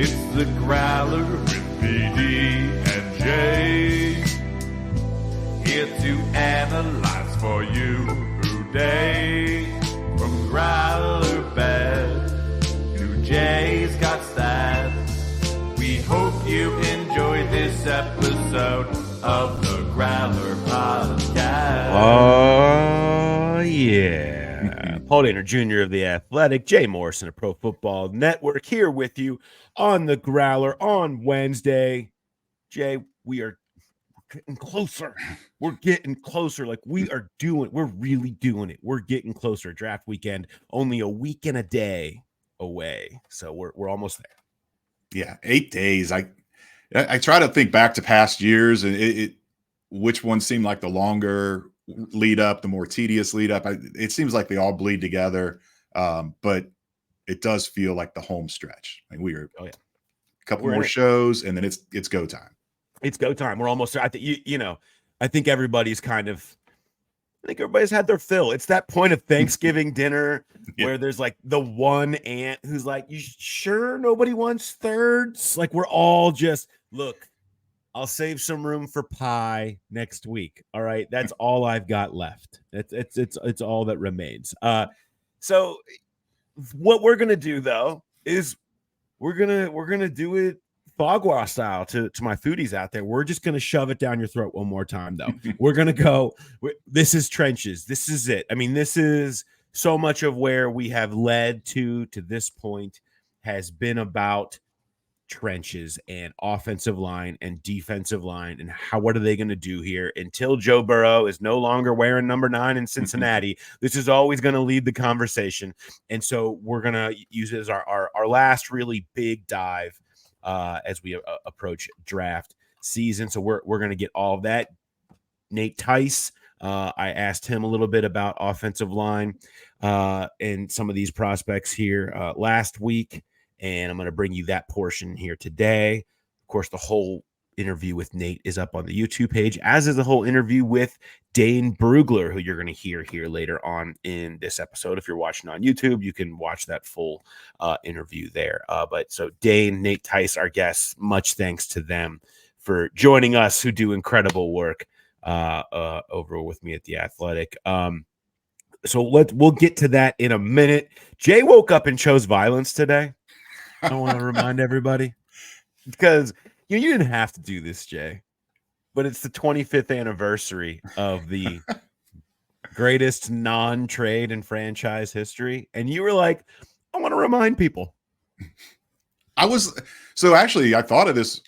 It's the Growler with PD&Jay. Here to analyze for you today. From Growler bad to Jay's got stats. We hope you enjoyed this episode of the Growler Podcast. Oh, yeah. Paul Dehner Jr. of The Athletic, Jay Morrison of Pro Football Network here with you on the Growler on Wednesday. Jay, we are getting closer. We're getting closer. Like we're really doing it. We're getting closer. Draft weekend, only a week and a day away. So we're almost there. Yeah, 8 days. I try to think back to past years and which one seemed like the longer lead up, the more tedious lead up. It seems like they all bleed together, but it does feel like the home stretch. Like we are a couple more shows, and then it's go time. It's go time. We're almost there. I think I think everybody's everybody's had their fill. It's that point of Thanksgiving dinner where there's like the one aunt who's like, "You sure nobody wants thirds?" Like we're all just, look, I'll save some room for pie next week. All right, that's all I've got left. It's all that remains. So what we're gonna do though is we're gonna do it Fuaga style to my foodies out there. We're just going to shove it down your throat one more time, though. We're going to go. This is trenches. This is it. I mean, this is so much of where we have led to this point has been about trenches and offensive line and defensive line and what are they going to do here until Joe Burrow is no longer wearing number 9 in Cincinnati. This is always going to lead the conversation. And so we're going to use it as our last really big dive as we approach draft season. So we're going to get all of that. Nate Tice, I asked him a little bit about offensive line and some of these prospects here last week, and I'm going to bring you that portion here today. Of course, the whole interview with Nate is up on the YouTube page, as is the whole interview with Dane Brugler, who you're going to hear here later on in this episode. If you're watching on YouTube, you can watch that full interview there. But so Dane, Nate Tice, our guests, much thanks to them for joining us, who do incredible work over with me at The Athletic. So we'll get to that in a minute. Jay woke up and chose violence today. I want to remind everybody, because you didn't have to do this, Jay, but it's the 25th anniversary of the greatest non-trade in franchise history. And you were like, I want to remind people. I thought of this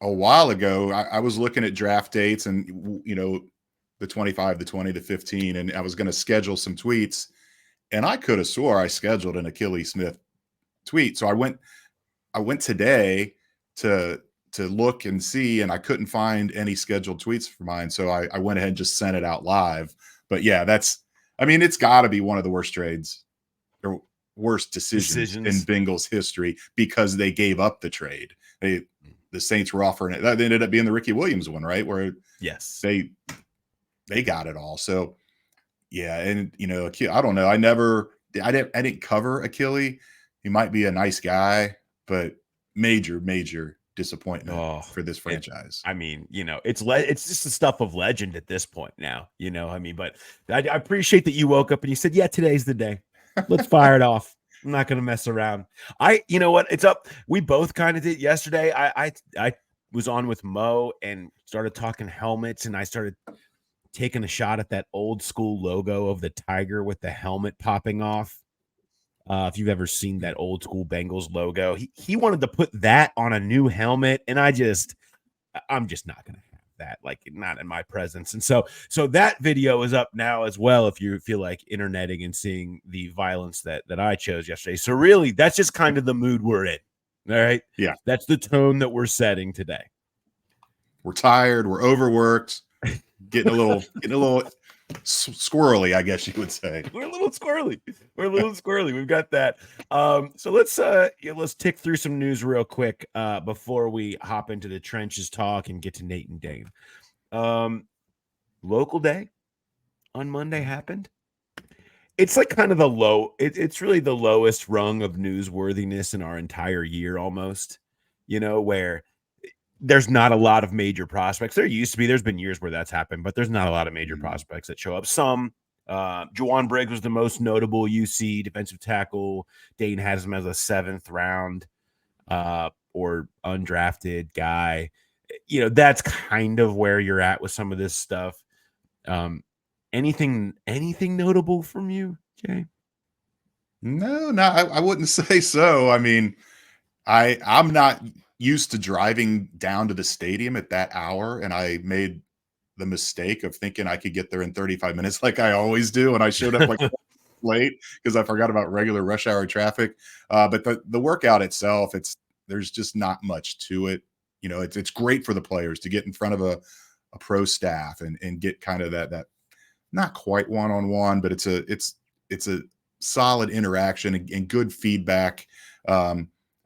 a while ago. I was looking at draft dates and, the 25, the 20, the 15, and I was going to schedule some tweets, and I could have swore I scheduled an Achilles Smith tweet. So I went today to look and see, and I couldn't find any scheduled tweets for mine. So I went ahead and just sent it out live. But yeah, it's got to be one of the worst trades or worst decisions in Bengals history, because they gave up the trade. The Saints were offering it. That ended up being the Ricky Williams one, right? Where they got it all. So yeah. And I don't know. I didn't cover Achilles. He might be a nice guy, but major disappointment for this franchise. I mean, it's just the stuff of legend at this point now, but I appreciate that you woke up and you said, yeah, today's the day. Let's fire it off. I'm not going to mess around. You know what? It's up. We both kind of did yesterday. I was on with Mo and started talking helmets, and I started taking a shot at that old school logo of the tiger with the helmet popping off. If you've ever seen that old school Bengals logo, he wanted to put that on a new helmet, and I'm just not going to have that, like, not in my presence. And so that video is up now as well, if you feel like interneting and seeing the violence that I chose yesterday. So really, that's just kind of the mood we're in. All right. Yeah. That's the tone that we're setting today. We're tired. We're overworked. Getting a little squirrely, I guess you would say. We're a little squirrely. We've got that. So let's tick through some news real quick before we hop into the trenches talk and get to Nate and Dane. Local day on Monday happened. It's like kind of the low. It's really the lowest rung of newsworthiness in our entire year almost. where there's not a lot of major prospects. There used to be. There's been years where that's happened, but there's not a lot of major prospects that show up. Some, Juwan Briggs was the most notable UC defensive tackle. Dane has him as a 7th round or undrafted guy. That's kind of where you're at with some of this stuff. Anything notable from you, Jay? No, I wouldn't say so. I mean, I'm not used to driving down to the stadium at that hour, and I made the mistake of thinking I could get there in 35 minutes like I always do, and I showed up like late because I forgot about regular rush hour traffic. But the workout itself, there's just not much to it. It's great for the players to get in front of a pro staff and get kind of that not quite one-on-one, but it's a solid interaction and good feedback.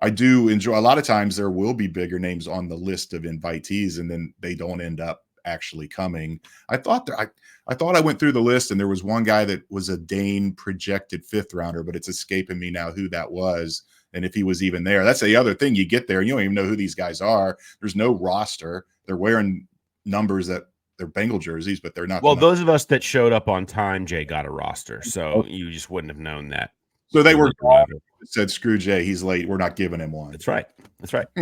I do enjoy, a lot of times there will be bigger names on the list of invitees and then they don't end up actually coming. I thought I went through the list and there was one guy that was a Dane projected 5th rounder, but it's escaping me now who that was and if he was even there. That's the other thing. You get there and you don't even know who these guys are. There's no roster. They're wearing numbers that they're Bengal jerseys, but they're not. Well, those of us that showed up on time, Jay got a roster, so you just wouldn't have known that. So they were gone. Said, "Screw Jay, he's late. We're not giving him one." That's right.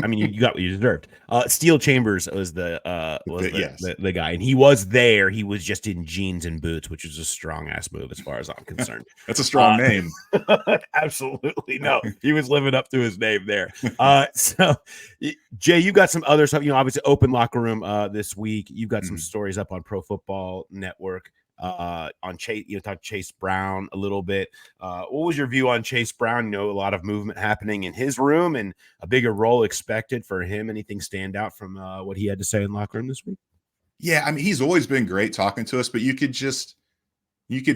I mean, you got what you deserved. Steel Chambers was the guy, and he was there. He was just in jeans and boots, which is a strong ass move as far as I'm concerned. That's a strong name. Absolutely, no. He was living up to his name there. So, Jay, you got some other stuff. Obviously, open locker room this week. You've got some stories up on Pro Football Network. On Chase, talk Chase Brown a little bit. What was your view on Chase Brown? A lot of movement happening in his room and a bigger role expected for him. Anything stand out from what he had to say in locker room this week? Yeah, I mean, he's always been great talking to us, but you could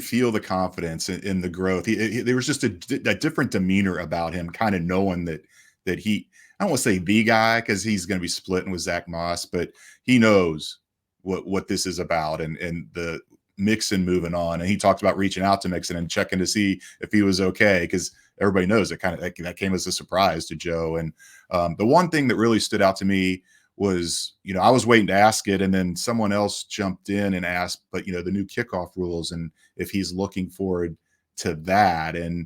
feel the confidence in the growth. There was just a different demeanor about him, kind of knowing that he, I don't want to say the guy because he's going to be splitting with Zach Moss, but he knows what this is about and the Mixon moving on. And he talked about reaching out to Mixon and checking to see if he was okay, because everybody knows that came as a surprise to Joe. And the one thing that really stood out to me was, I was waiting to ask it, and then someone else jumped in and asked, but the new kickoff rules and if he's looking forward to that. And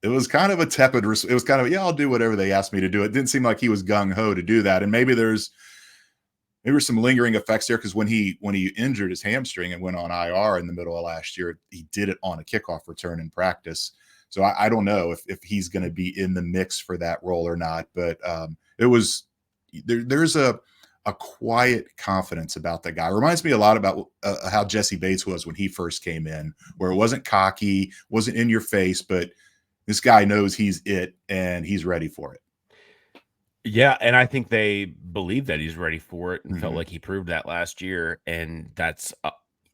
it was kind of a tepid, it was kind of, I'll do whatever they asked me to do. It didn't seem like he was gung-ho to do that. And maybe there were some lingering effects there, because when he injured his hamstring and went on IR in the middle of last year, he did it on a kickoff return in practice. So I don't know if he's going to be in the mix for that role or not. But there's a quiet confidence about that guy. It reminds me a lot about how Jesse Bates was when he first came in, where it wasn't cocky, wasn't in your face, but this guy knows he's it and he's ready for it. Yeah, and I think they believe that he's ready for it and felt like he proved that last year. And that's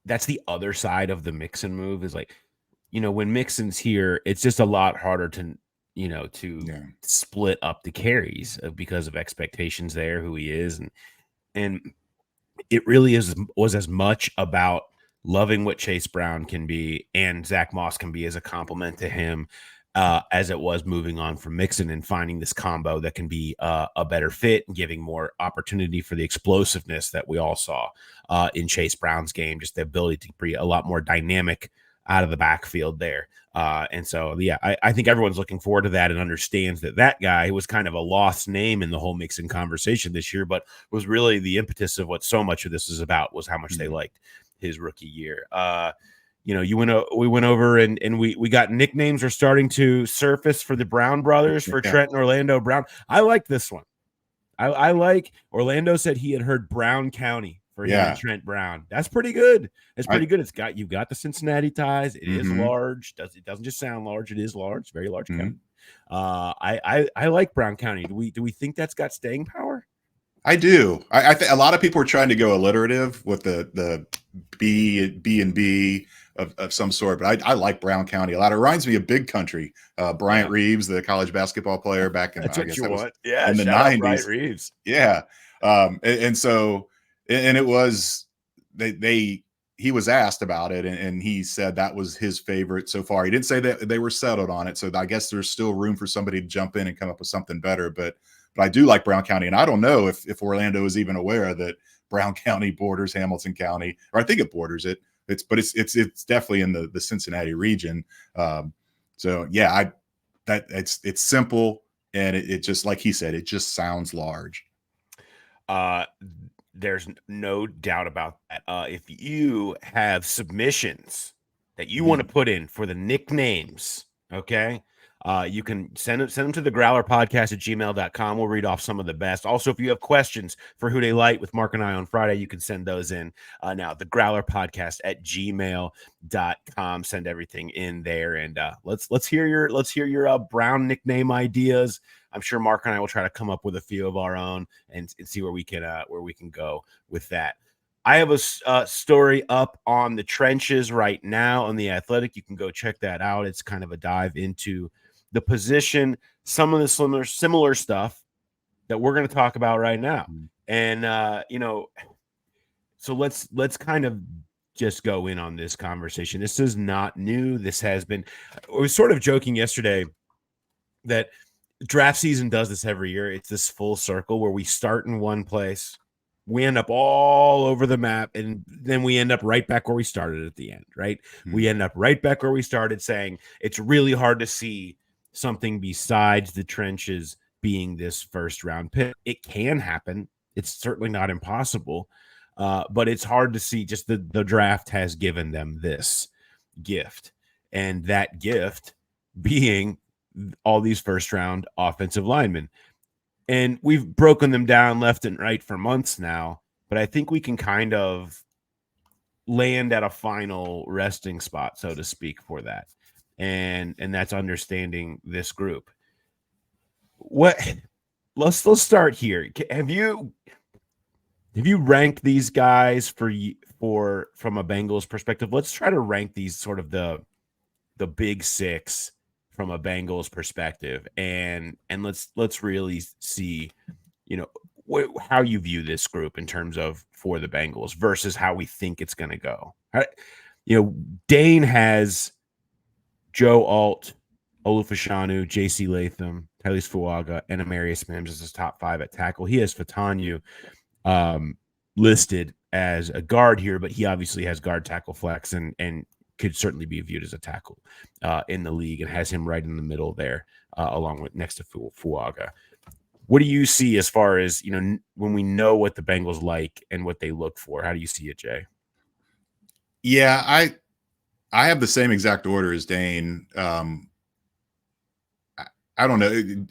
the other side of the Mixon move is like, when Mixon's here, it's just a lot harder to split up the carries because of expectations there, who he is. And it really was as much about loving what Chase Brown can be and Zach Moss can be as a compliment to him as it was moving on from Mixon and finding this combo that can be a better fit and giving more opportunity for the explosiveness that we all saw in Chase Brown's game, just the ability to be a lot more dynamic out of the backfield there. And so, I think everyone's looking forward to that and understands that guy who was kind of a lost name in the whole Mixon conversation this year, but was really the impetus of what so much of this is about, was how much they liked his rookie year. We went over and we got nicknames are starting to surface for the Brown brothers, for Trent and Orlando Brown. I like this one. I like Orlando said he had heard Brown County for him and Trent Brown. That's pretty good. It's pretty good. You've got the Cincinnati ties. It is large. It doesn't just sound large. It is large. It's very large county. I like Brown County. Do we think that's got staying power? I do. I think a lot of people are trying to go alliterative with the B and B of some sort, but I like Brown County a lot. It reminds me of Big Country. Bryant Reeves, the college basketball player back in, that's I what guess you that want. in the 90s. Bryant Reeves. Yeah. And so it was he was asked about it and he said that was his favorite so far. He didn't say that they were settled on it. So I guess there's still room for somebody to jump in and come up with something better. But But I do like Brown County, and I don't know if Orlando is even aware that Brown County borders Hamilton County, or I think it borders it. It's definitely in the Cincinnati region. So yeah, it's simple, and it just, like he said, it just sounds large. There's no doubt about that. If you have submissions that you want to put in for the nicknames, okay, you can send them to the growlerpodcast@gmail.com. We'll read off some of the best. Also, if you have questions for Who They Light with Mark and I on Friday, you can send those in now. The growlerpodcast@gmail.com. Send everything in there, and let's hear your Brown nickname ideas. I'm sure Mark and I will try to come up with a few of our own and see where we can go with that. I have a story up on the trenches right now on The Athletic. You can go check that out. It's kind of a dive into the position, some of the similar stuff that we're going to talk about right now. And so let's kind of just go in on this conversation. This is not new. This has been, I was sort of joking yesterday that draft season does this every year. It's this full circle where we start in one place, we end up all over the map, and then we end up right back where we started at the end, right? We end up right back where we started, saying it's really hard to see something besides the trenches being this first round pick. It can happen. It's certainly not impossible, but it's hard to see. Just the draft has given them this gift, and that gift being all these first round offensive linemen. And we've broken them down left and right for months now, but I think we can kind of land at a final resting spot, so to speak, for that. And that's understanding this group. Let's start here. Have you ranked these guys from a Bengals perspective? Let's try to rank these sort of the big six from a Bengals perspective, and let's really see, how you view this group in terms of for the Bengals versus how we think it's going to go. Dane has Joe Alt, Olufashanu, J.C. Latham, Tyler Fuaga, and Amarius Mims as his top 5 at tackle. He has Fatanu listed as a guard here, but he obviously has guard tackle flex and could certainly be viewed as a tackle in the league, and has him right in the middle there, along with next to Fuaga. What do you see as far as, when we know what the Bengals like and what they look for? How do you see it, Jay? Yeah, I have the same exact order as Dane. I don't know.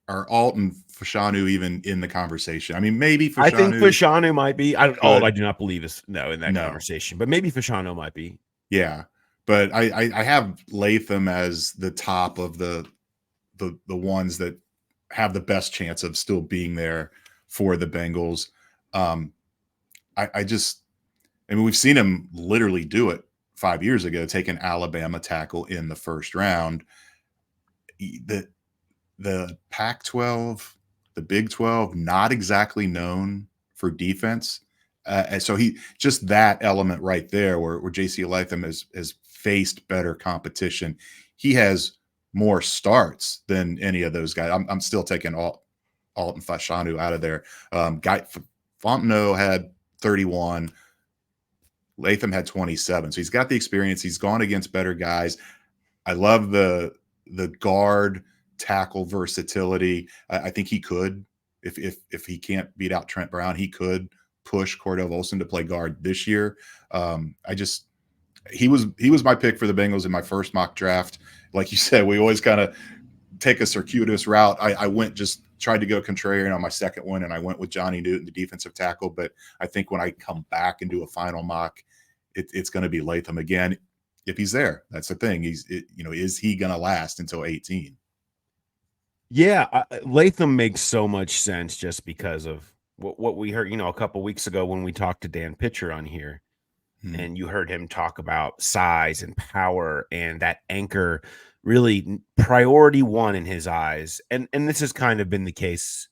Are Alt and Fashanu even in the conversation? I mean, maybe Fashanu. I think Fashanu might be. Alt, I do not believe is in that conversation, but maybe Fashanu might be. Yeah, but I have Latham as the top of the ones that have the best chance of still being there for the Bengals. I mean, we've seen him literally do it 5 years ago, take an Alabama tackle in the first round. The Pac-12, the Big 12, not exactly known for defense. And so just that element right there where J.C. Latham has faced better competition. He has more starts than any of those guys. I'm still taking Alt and Fashanu out of there. Fontenot had 31. Latham had 27. So he's got the experience. He's gone against better guys. I love the guard tackle versatility. I think he could, if he can't beat out Trent Brown, he could push Cordell Volson to play guard this year. He was my pick for the Bengals in my first mock draft. Like you said, we always kind of take a circuitous route. I tried to go contrarian on my second one, and I went with Johnny Newton, the defensive tackle. But I think when I come back and do a final mock, it's going to be Latham again if he's there. That's the thing. Is he going to last until 18? Yeah, Latham makes so much sense just because of what we heard, a couple weeks ago when we talked to Dan Pitcher on here, and you heard him talk about size and power and that anchor, really priority one in his eyes. And this has kind of been the case.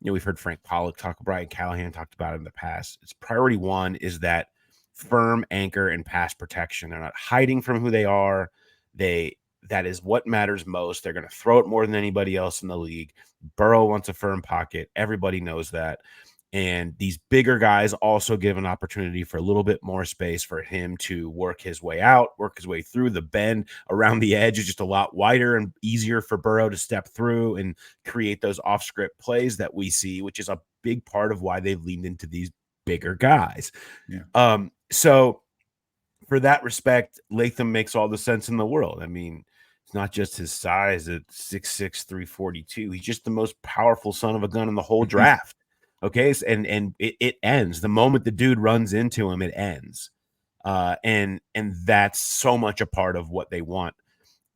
We've heard Frank Pollock talk, Brian Callahan talked about it in the past. It's priority one is that firm anchor and pass protection. They're not hiding from who they are. They that is what matters most. They're going to throw it more than anybody else in the league. Burrow wants a firm pocket. Everybody knows that. And these bigger guys also give an opportunity for a little bit more space for him to work his way out, work his way through. The bend around the edge is just a lot wider and easier for Burrow to step through and create those off-script plays that we see, which is a big part of why they've leaned into these bigger guys. Yeah. So for that respect, Latham makes all the sense in the world. I mean, it's not just his size at 6'6", 342. He's just the most powerful son of a gun in the whole draft. Okay. And it ends the moment the dude runs into him, it ends. And that's so much a part of what they want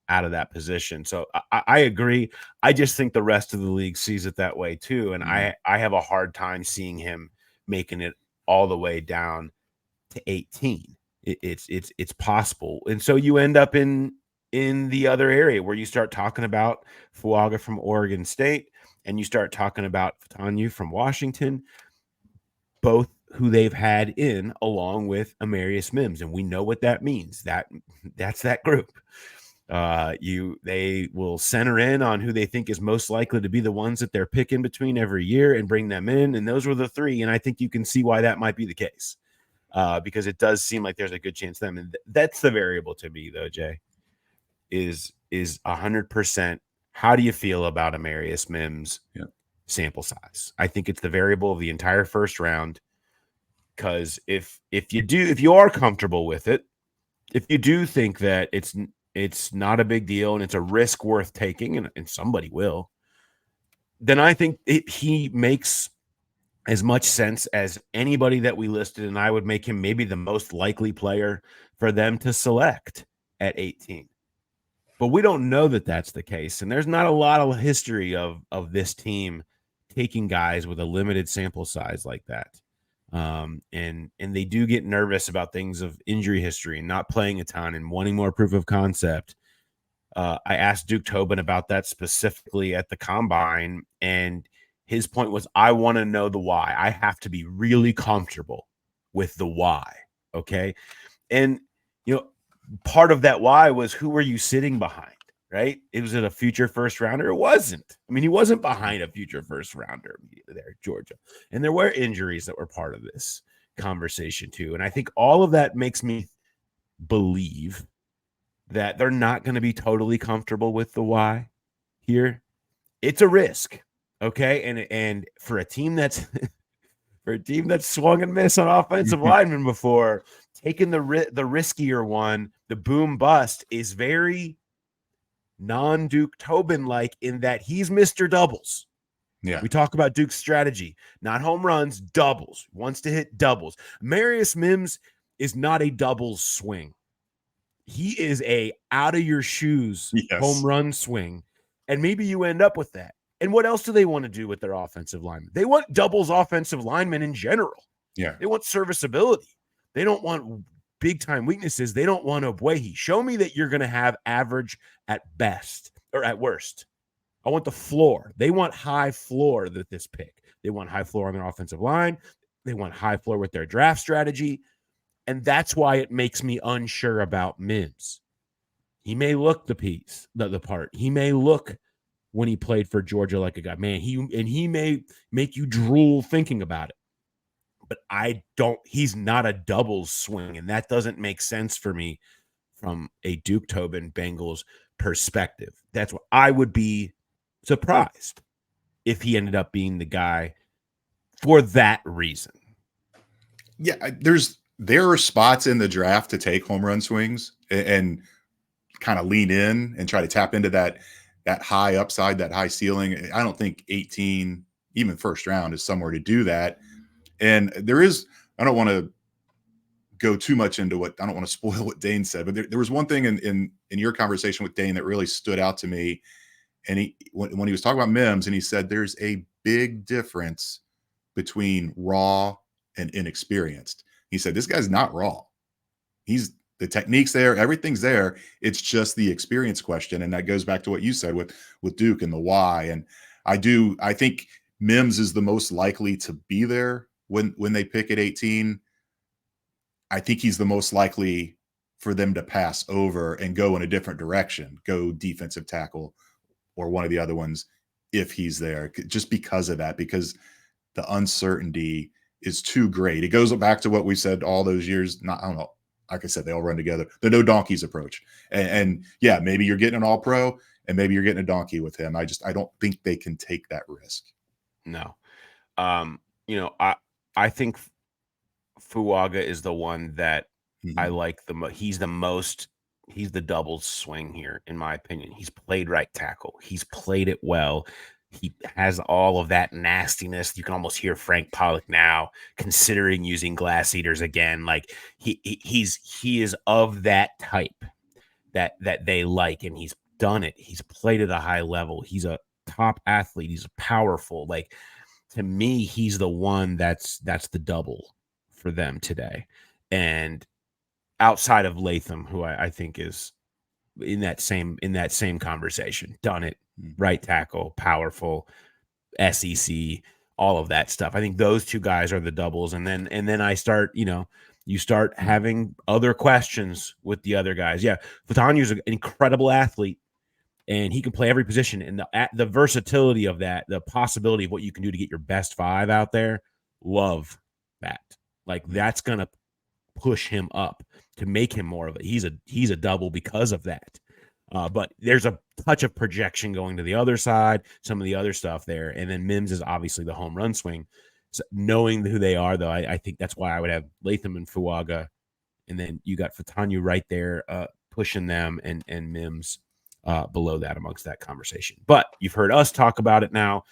out of that position. So I agree. I just think the rest of the league sees it that way too. And I have a hard time seeing him making it all the way down to 18. It's possible. And so you end up in the other area where you start talking about Fuaga from Oregon State, and you start talking about Fatanyu from Washington, both who they've had in along with Amarius Mims. And we know what that means. That's that group. They will center in on who they think is most likely to be the ones that they're picking between every year and bring them in. And those were the three. And I think you can see why that might be the case. Because it does seem like there's a good chance them. And that's the variable to me, though, Jay, is 100%. How do you feel about Amarius Mims sample size? I think it's the variable of the entire first round. Because if you are comfortable with it, if you do think that it's not a big deal and it's a risk worth taking, and somebody will, then I think he makes as much sense as anybody that we listed, and I would make him maybe the most likely player for them to select at 18. But we don't know that that's the case, and there's not a lot of history of this team taking guys with a limited sample size like that. And they do get nervous about things of injury history and not playing a ton and wanting more proof of concept. I asked Duke Tobin about that specifically at the combine, and his point was, I want to know the why. I have to be really comfortable with the why. Okay. And, part of that why was, who were you sitting behind? Right? Was it a future first rounder? It wasn't. I mean, he wasn't behind a future first rounder there at Georgia. And there were injuries that were part of this conversation too. And I think all of that makes me believe that they're not going to be totally comfortable with the why here. It's a risk. Okay. And for a team that's swung and missed on offensive linemen before, taking the riskier one, the boom bust, is very non-Duke Tobin like, in that he's Mr. Doubles. Yeah. We talk about Duke's strategy, not home runs, doubles. Wants to hit doubles. Amarius Mims is not a doubles swing. He is a out of your shoes home run swing. And maybe you end up with that. And what else do they want to do with their offensive linemen? They want doubles offensive linemen in general. Yeah. They want serviceability. They don't want big time weaknesses. They don't want Obuehi. Show me that you're going to have average at best or at worst. I want the floor. They want high floor with this pick. They want high floor on their offensive line. They want high floor with their draft strategy. And that's why it makes me unsure about Mims. He may look the part. He may look, when he played for Georgia, like a guy, man, he may make you drool thinking about it. But he's not a doubles swing, and that doesn't make sense for me from a Duke Tobin Bengals perspective. That's what I would be surprised if he ended up being the guy for that reason. Yeah, there are spots in the draft to take home run swings and kind of lean in and try to tap into that high upside, that high ceiling. I don't think 18, even first round, is somewhere to do that. And I don't want to go too much into I don't want to spoil what Dane said, but there was one thing in your conversation with Dane that really stood out to me. And when he was talking about Mims, and he said there's a big difference between raw and inexperienced. He said, this guy's not raw. The technique's there, everything's there. It's just the experience question. And that goes back to what you said with Duke and the why. And I think Mims is the most likely to be there when they pick at 18. I think he's the most likely for them to pass over and go in a different direction, go defensive tackle or one of the other ones if he's there, just because of that, because the uncertainty is too great. It goes back to what we said all those years. I don't know. Like I said, they all run together. The no donkeys approach. And yeah, maybe you're getting an all pro and maybe you're getting a donkey with him. I don't think they can take that risk. No. I think Fuaga is the one that I like the most. He's the double swing here, in my opinion. He's played right tackle. He's played it well. He has all of that nastiness. You can almost hear Frank Pollock now considering using glass eaters again. Like he is of that type that they like, and he's done it. He's played at a high level. He's a top athlete. He's powerful. Like, to me, he's the one that's the double for them today. And outside of Latham, who I think is in that same conversation, done it, right tackle, powerful, SEC, all of that stuff. I think those two guys are the doubles. And then I start, you start having other questions with the other guys. Yeah, Fatanya's an incredible athlete, and he can play every position. And the versatility of that, the possibility of what you can do to get your best five out there, love that. Like, that's gonna push him up to make him more of it. He's a double because of that. But there's a touch of projection going to the other side, some of the other stuff there. And then Mims is obviously the home run swing. So knowing who they are, though, I think that's why I would have Latham and Fuaga. And then you got Fatanya right there pushing them, and Mims below that amongst that conversation. But you've heard us talk about it now.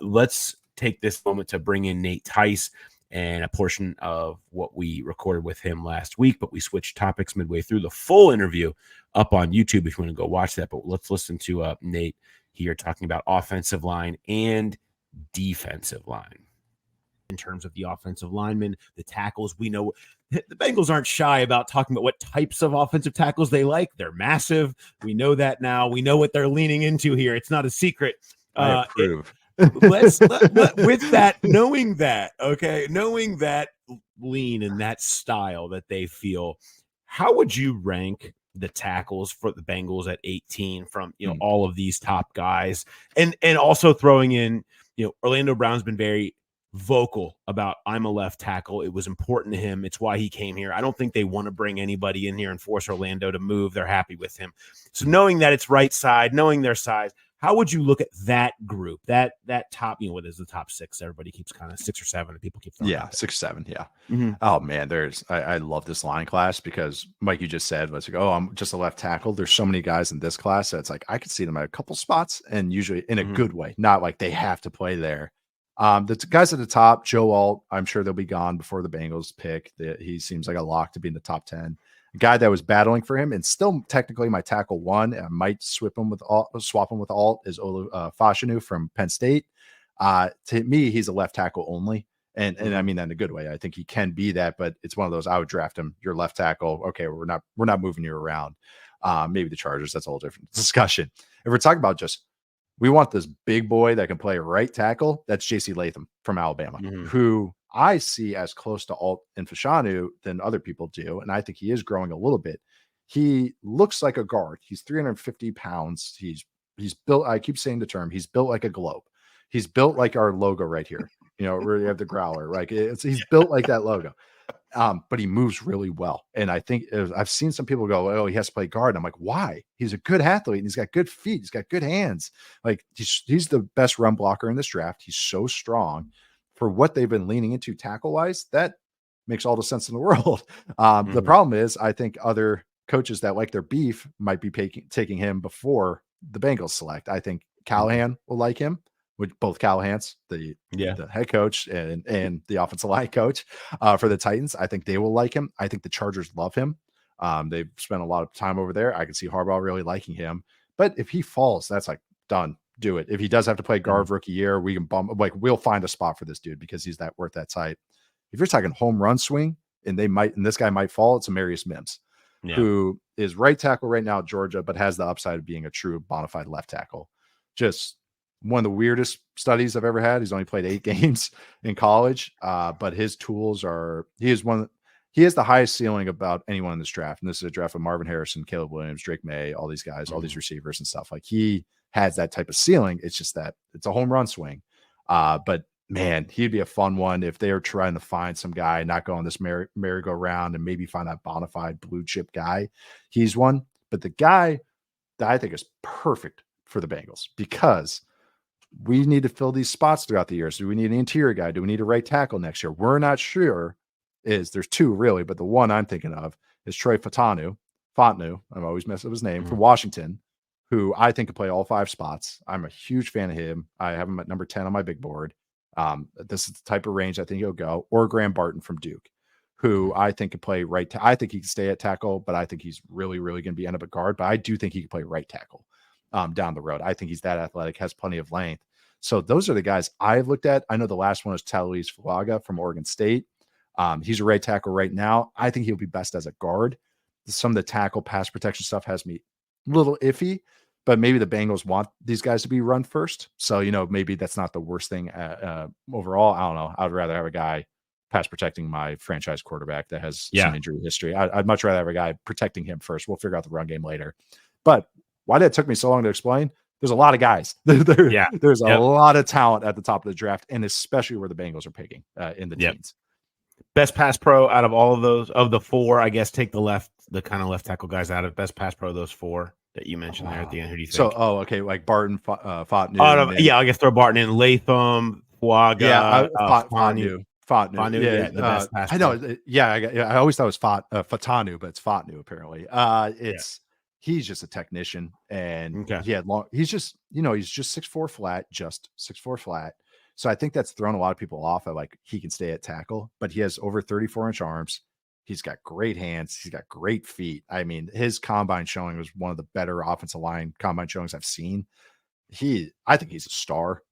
Let's take this moment to bring in Nate Tice and a portion of what we recorded with him last week, but we switched topics midway through. The full interview up on YouTube if you want to go watch that. But let's listen to Nate here talking about offensive line and defensive line. In terms of the offensive linemen, the tackles, we know the Bengals aren't shy about talking about what types of offensive tackles they like. They're massive. We know that now. We know what they're leaning into here. It's not a secret. I approve. With that, knowing that lean and that style that they feel, how would you rank the tackles for the Bengals at 18 from all of these top guys, and also throwing in Orlando Brown's been very vocal about, I'm a left tackle. It was important to him. It's why he came here. I don't think they want to bring anybody in here and force Orlando to move. They're happy with him. So knowing that it's right side, knowing their size, how would you look at that group, that top, what is the top six? Everybody keeps kind of 6 or 7 and people keep throwing 6 or 7. Yeah. Mm-hmm. Oh man, I love this line class because Mike, you just said was like, oh, I'm just a left tackle. There's so many guys in this class that it's like, I could see them at a couple spots, and usually in a good way, not like they have to play there. The guys at the top, Joe Alt, I'm sure they'll be gone before the Bengals pick. He seems like a lock to be in the top 10. A guy that was battling for him and still technically my tackle 1, and I might swap him with Alt is Olu Fashanu from Penn State. To me, he's a left tackle only. And I mean that in a good way. I think he can be that, but it's one of those, I would draft him. Your left tackle. Okay, we're not moving you around. Maybe the Chargers, that's a whole different discussion. If we're talking about just, we want this big boy that can play right tackle, that's JC Latham from Alabama, who I see as close to Alt and Fashanu than other people do. And I think he is growing a little bit. He looks like a guard. He's 350 pounds. He's built, I keep saying the term, he's built like a globe. He's built like our logo right here. Where you have the growler, right? He's built like that logo. But he moves really well. And I think I've seen some people go, oh, he has to play guard. I'm like, why? He's a good athlete and he's got good feet. He's got good hands. Like he's the best run blocker in this draft. He's so strong for what they've been leaning into tackle wise. That makes all the sense in the world. The problem is I think other coaches that like their beef might be taking him before the Bengals select. I think Callahan will like him. With both Callahans, the head coach and the offensive line coach for the Titans. I think they will like him. I think the Chargers love him. They've spent a lot of time over there. I can see Harbaugh really liking him. But if he falls, that's like done. Do it. If he does have to play guard rookie year, we can we'll find a spot for this dude because he's that worth that type. If you're talking home run swing and this guy might fall, it's Amarius Mims, who is right tackle right now at Georgia, but has the upside of being a true bona fide left tackle. Just one of the weirdest studies I've ever had. He's only played 8 games in college, but his tools are, he has the highest ceiling about anyone in this draft. And this is a draft of Marvin Harrison, Caleb Williams, Drake May, all these guys, all these receivers and stuff. Like he has that type of ceiling. It's just that it's a home run swing. But man, he'd be a fun one if they were trying to find some guy, not go on this merry-go-round and maybe find that bona fide blue chip guy. He's one. But the guy that I think is perfect for the Bengals, because we need to fill these spots throughout the years. Do we need an interior guy? Do we need a right tackle next year? We're not sure. There's two really, but the one I'm thinking of is Troy Fontanu. I'm always messing up his name, from Washington, who I think could play all 5 spots. I'm a huge fan of him. I have him at number 10 on my big board. This is the type of range I think he'll go. Or Graham Barton from Duke, who I think could play right. I think he can stay at tackle, but I think he's really, really going to be end up at guard. But I do think he can play right tackle down the road. I think he's that athletic, has plenty of length. So those are the guys I've looked at. I know the last one was Talise Fuaga from Oregon State. He's a right tackle right now. I think he'll be best as a guard. Some of the tackle pass protection stuff has me a little iffy, but maybe the Bengals want these guys to be run first. So, maybe that's not the worst thing overall. I don't know. I'd rather have a guy pass protecting my franchise quarterback that has some injury history. I'd much rather have a guy protecting him first. We'll figure out the run game later. But why that took me so long to explain, there's a lot of guys. There's a lot of talent at the top of the draft, and especially where the Bengals are picking in the teens. Best pass pro out of all of those, of the 4, I guess, take the kind of left tackle guys out of best pass pro, those 4 that you mentioned there at the end. Who do you think? So, okay, like Barton, Fontanu. I guess throw Barton in, Latham, Fuaga, Fontanu. The best pass pro. I know. I always thought it was Fontanu, but it's Fontanu apparently. He's just a technician, and he had long. He's just 6'4" flat, just 6'4" flat. So I think that's thrown a lot of people off. Like he can stay at tackle, but he has over 34-inch arms. He's got great hands. He's got great feet. I mean, his combine showing was one of the better offensive line combine showings I've seen. I think he's a star.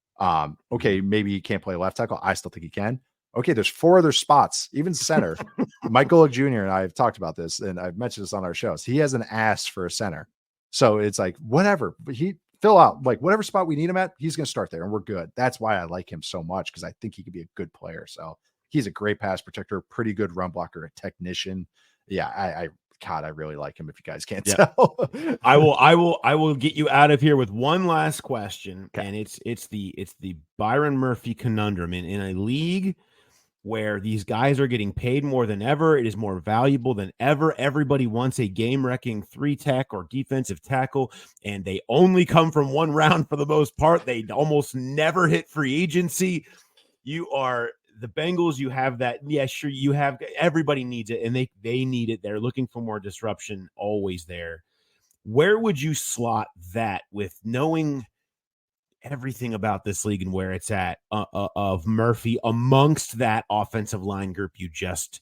Okay, maybe he can't play left tackle. I still think he can. Okay, there's 4 other spots, even center. Mike Golick Jr. and I have talked about this, and I've mentioned this on our shows. He has an ass for a center. So it's like, whatever. But he fill out like whatever spot we need him at, he's going to start there, and we're good. That's why I like him so much, because I think he could be a good player. So he's a great pass protector, pretty good run blocker, a technician. Yeah, I really like him, if you guys can't tell. I will get you out of here with one last question. Okay. And it's the Byron Murphy conundrum in a league where these guys are getting paid more than ever. It is more valuable than ever. Everybody wants a game-wrecking 3-tech or defensive tackle, and they only come from one round for the most part. They almost never hit free agency. You are the Bengals. You have that. Yeah, sure. You have, everybody needs it, and they need it. They're looking for more disruption, always there. Where would you slot that with knowing everything about this league and where it's at of Murphy amongst that offensive line group you just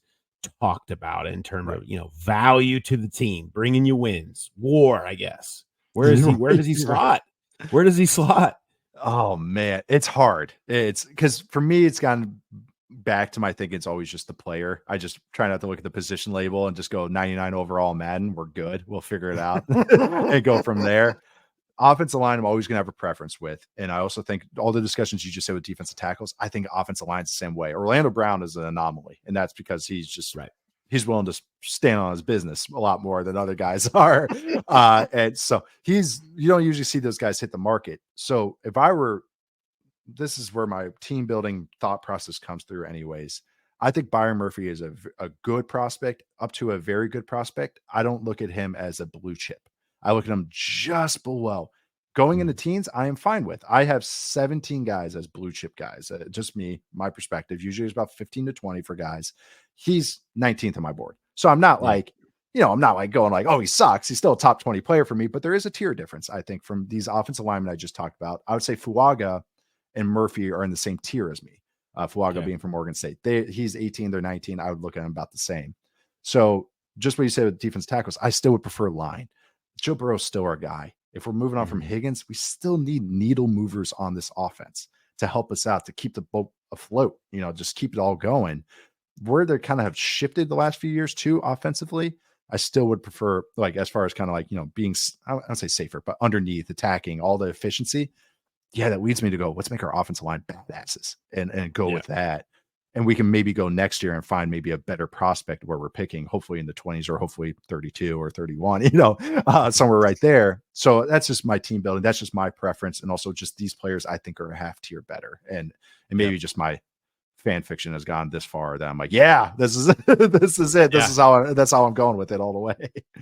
talked about in terms of, value to the team, bringing you wins, war, I guess. Where does he slot? Where does he slot? Oh man, it's hard. It's because for me, it's gone back to my thinking. It's always just the player. I just try not to look at the position label and just go 99 overall Madden. We're good. We'll figure it out and go from there. Offensive line, I'm always going to have a preference with. And I also think all the discussions you just said with defensive tackles, I think offensive line's the same way. Orlando Brown is an anomaly. And that's because he's just he's willing to stand on his business a lot more than other guys are. And so you don't usually see those guys hit the market. So if I were, this is where my team building thought process comes through anyways. I think Byron Murphy is a good prospect up to a very good prospect. I don't look at him as a blue chip. I look at him just below. Going into teens, I am fine with. I have 17 guys as blue chip guys. Just me, my perspective. Usually it's about 15 to 20 for guys. He's 19th on my board. So I'm not like, I'm not like going like, oh, he sucks. He's still a top 20 player for me. But there is a tier difference, I think, from these offensive linemen I just talked about. I would say Fuaga and Murphy are in the same tier as me. Fuaga being from Oregon State. He's 18, they're 19. I would look at him about the same. So just what you said with defense tackles, I still would prefer line. Joe Burrow's still our guy. If we're moving on from Higgins, we still need needle movers on this offense to help us out, to keep the boat afloat, just keep it all going. Where they kind of have shifted the last few years too, offensively, I still would prefer, like, as far as kind of like, being, I don't say safer, but underneath, attacking, all the efficiency. Yeah, that leads me to go, let's make our offensive line badasses and go with that. and we can maybe go next year and find maybe a better prospect where we're picking, hopefully in the 20s or hopefully 32 or 31, somewhere right there. So that's just my team building. That's just my preference. And also just these players I think are a half tier better. And maybe just my fan fiction has gone this far that I'm like, yeah, this is this is it. This is that's how I'm going with it all the way.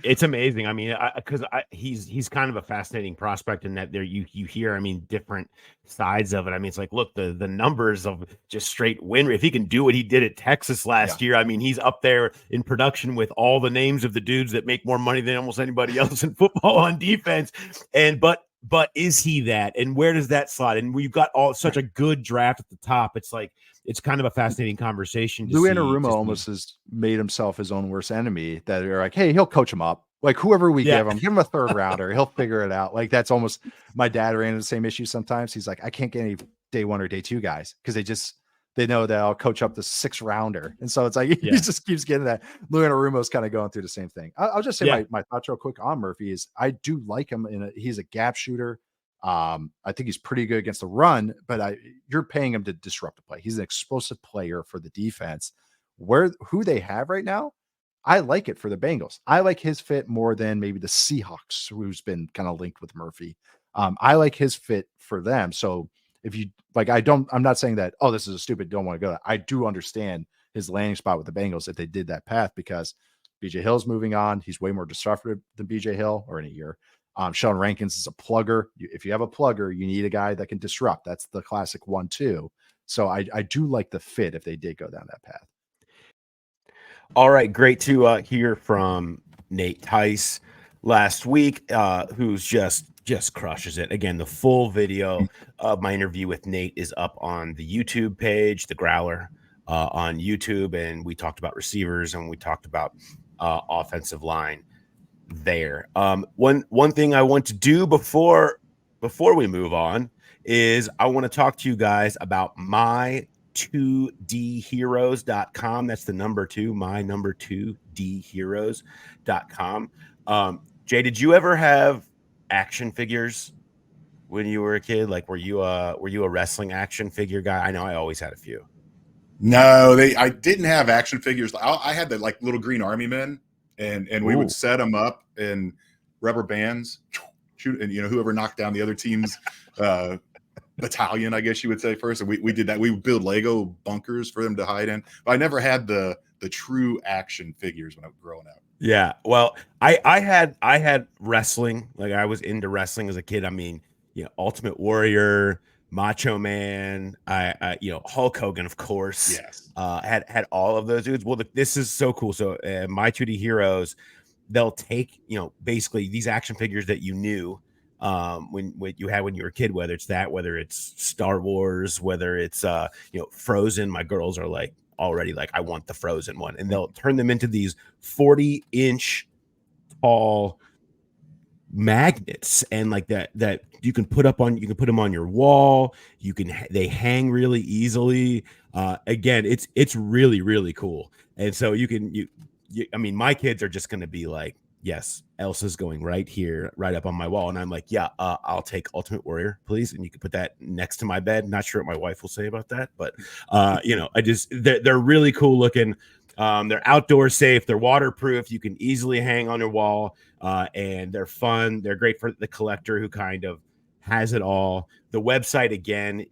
It's amazing. I mean, because he's kind of a fascinating prospect in that there you hear, I mean, different sides of it. I mean, it's like, look, the numbers of just straight win. If he can do what he did at Texas last year, I mean, he's up there in production with all the names of the dudes that make more money than almost anybody else in football on defense. And but is he that? And where does that slot? And we've got such a good draft at the top. It's like, it's kind of a fascinating conversation. Lou Anarumo almost has made himself his own worst enemy. That are like, hey, he'll coach him up. Like whoever we give him a third rounder. He'll figure it out. Like that's almost, my dad ran into the same issue sometimes. He's like, I can't get any day 1 or day 2 guys because they know that I'll coach up the 6th rounder. And so it's like, he just keeps getting that. Lou Anarumo's kind of going through the same thing. I'll just say my thoughts real quick on Murphy is I do like him he's a gap shooter. I think he's pretty good against the run, but you're paying him to disrupt the play. He's an explosive player for the defense. Who they have right now, I like it for the Bengals. I like his fit more than maybe the Seahawks, who's been kind of linked with Murphy. I like his fit for them. So if you like, I'm not saying that, oh, this is a stupid, don't want to go. I do understand his landing spot with the Bengals if they did that path, because BJ Hill's moving on. He's way more disruptive than BJ Hill, or in a year. Sean Rankins is a plugger. If you have a plugger, you need a guy that can disrupt. That's the classic 1-2. So I do like the fit if they did go down that path. All right. Great to hear from Nate Tice last week, who's just crushes it. Again, the full video of my interview with Nate is up on the YouTube page, The Growler, on YouTube. And we talked about receivers and we talked about offensive line there. One thing I want to do before we move on is I want to talk to you guys about my2dheroes.com. That's the number 2, my number 2dheroes.com. Jay, did you ever have action figures when you were a kid? Like, were you a wrestling action figure guy? I know I always had a few. No, I didn't have action figures. I had the like little green army men. And we would set them up in rubber bands, shoot, and whoever knocked down the other team's battalion, I guess you would say first. And we did that. We would build Lego bunkers for them to hide in. But I never had the true action figures when I was growing up. Yeah, well, I had wrestling. Like I was into wrestling as a kid. I mean, Ultimate Warrior, Macho Man, Hulk Hogan, of course. Yes. Had all of those dudes. Well, this is so cool. So my 2D Heroes, they'll take, basically these action figures that you knew when you had when you were a kid, whether it's Star Wars, whether it's Frozen. My girls are like already like, I want the Frozen one. And they'll turn them into these 40-inch tall magnets, and like that you can put them on your wall. They hang really easily. Again, it's really, really cool. And so I mean, my kids are just going to be like, yes, Elsa's going right here, right up on my wall. And I'm like, yeah, I'll take Ultimate Warrior, please. And you can put that next to my bed. Not sure what my wife will say about that, but they're really cool looking. They're outdoor safe. They're waterproof. You can easily hang on your wall, and they're fun. They're great for the collector who kind of has it all. The website again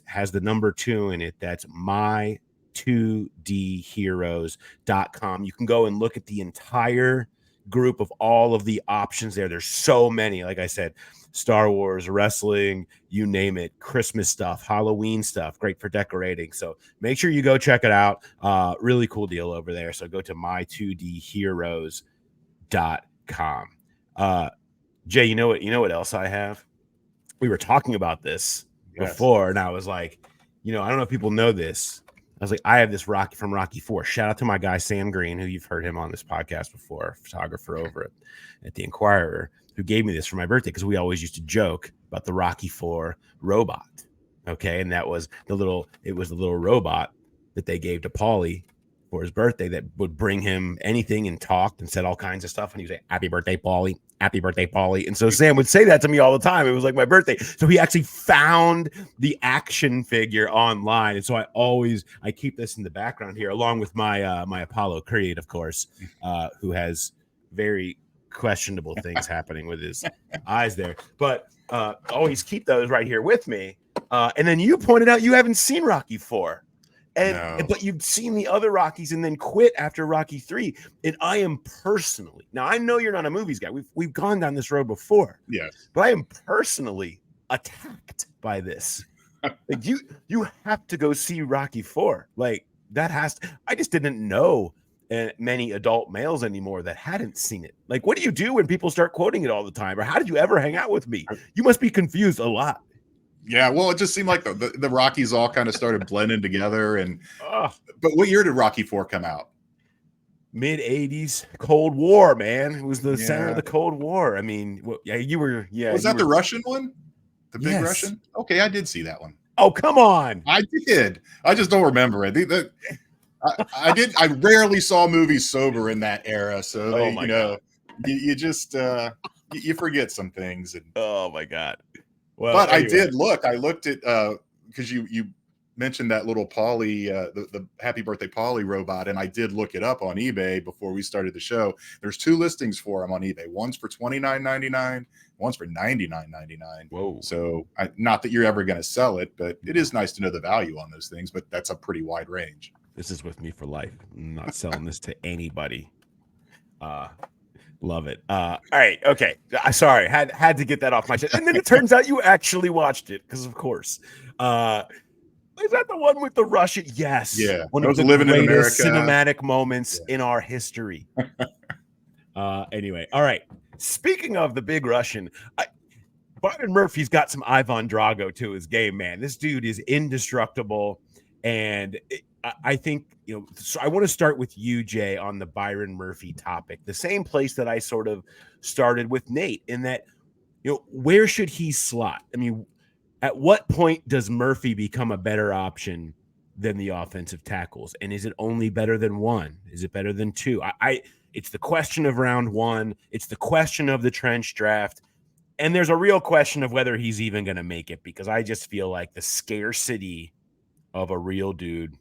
has the number 2 in it. That's my2dheroes.com. You can go and look at the entire group of all of the options there. There's so many. Like I said, Star Wars, wrestling, you name it, Christmas stuff, Halloween stuff, great for decorating. So make sure you go check it out. Really cool deal over there. So go to my2dheroes.com. Jay, you know what else I have? We were talking about this before, and I was like, I don't know if people know this. I was like, I have this Rocky from Rocky IV. Shout out to my guy Sam Green, who you've heard him on this podcast before, photographer over at the Inquirer, who gave me this for my birthday, because we always used to joke about the Rocky IV robot. Okay, and that was the little robot that they gave to Paulie for his birthday that would bring him anything and talked and said all kinds of stuff. And he was like, happy birthday, Paulie. Happy birthday, Paulie. And so Sam would say that to me all the time. It was like my birthday. So he actually found the action figure online. And so I keep this in the background here, along with my my Apollo Creed, of course, who has very questionable things happening with his eyes there. But always keep those right here with me. And then you pointed out you haven't seen Rocky 4. But you've seen the other Rockies and then quit after Rocky 3. And I am personally, now I know you're not a movies guy. We've gone down this road before. Yes. But I am personally attacked by this. Like you have to go see Rocky 4. Like I just didn't know many adult males anymore that hadn't seen it. Like, what do you do when people start quoting it all the time? Or how did you ever hang out with me? You must be confused a lot. Yeah, well, it just seemed like the Rockies all kind of started blending together. And but what year did Rocky 4 come out? Mid-'80s, Cold War, man. It was the center of the Cold War. I mean, you were. Was that the Russian one? The big Russian? Okay, I did see that one. Oh, come on! I did. I just don't remember it. I did. I rarely saw movies sober in that era, so you just you forget some things. And, oh my God! Well, but anyway. I did look. I looked at because you mentioned that little Paulie, the Happy Birthday Paulie robot, and I did look it up on eBay before we started the show. There's 2 listings for him on eBay. One's for $29.99, one's for $99.99. Whoa! So not that you're ever going to sell it, but it is nice to know the value on those things. But that's a pretty wide range. This is with me for life. I'm not selling this to anybody. Love it. All right. Okay. Sorry. Had to get that off my chest. And then it turns out you actually watched it because, of course. Is that the one with the Russian? Yes. Yeah. One of the greatest cinematic moments in our history. Anyway. All right. Speaking of the big Russian, Byron Murphy's got some Ivan Drago to his game, man. This dude is indestructible. And I think, so I want to start with you, Jay, on the Byron Murphy topic, the same place that I sort of started with Nate, in that, where should he slot? I mean, at what point does Murphy become a better option than the offensive tackles? And is it only better than one? Is it better than two? It's the question of round one. It's the question of the trench draft. And there's a real question of whether he's even going to make it, because I just feel like the scarcity of a real dude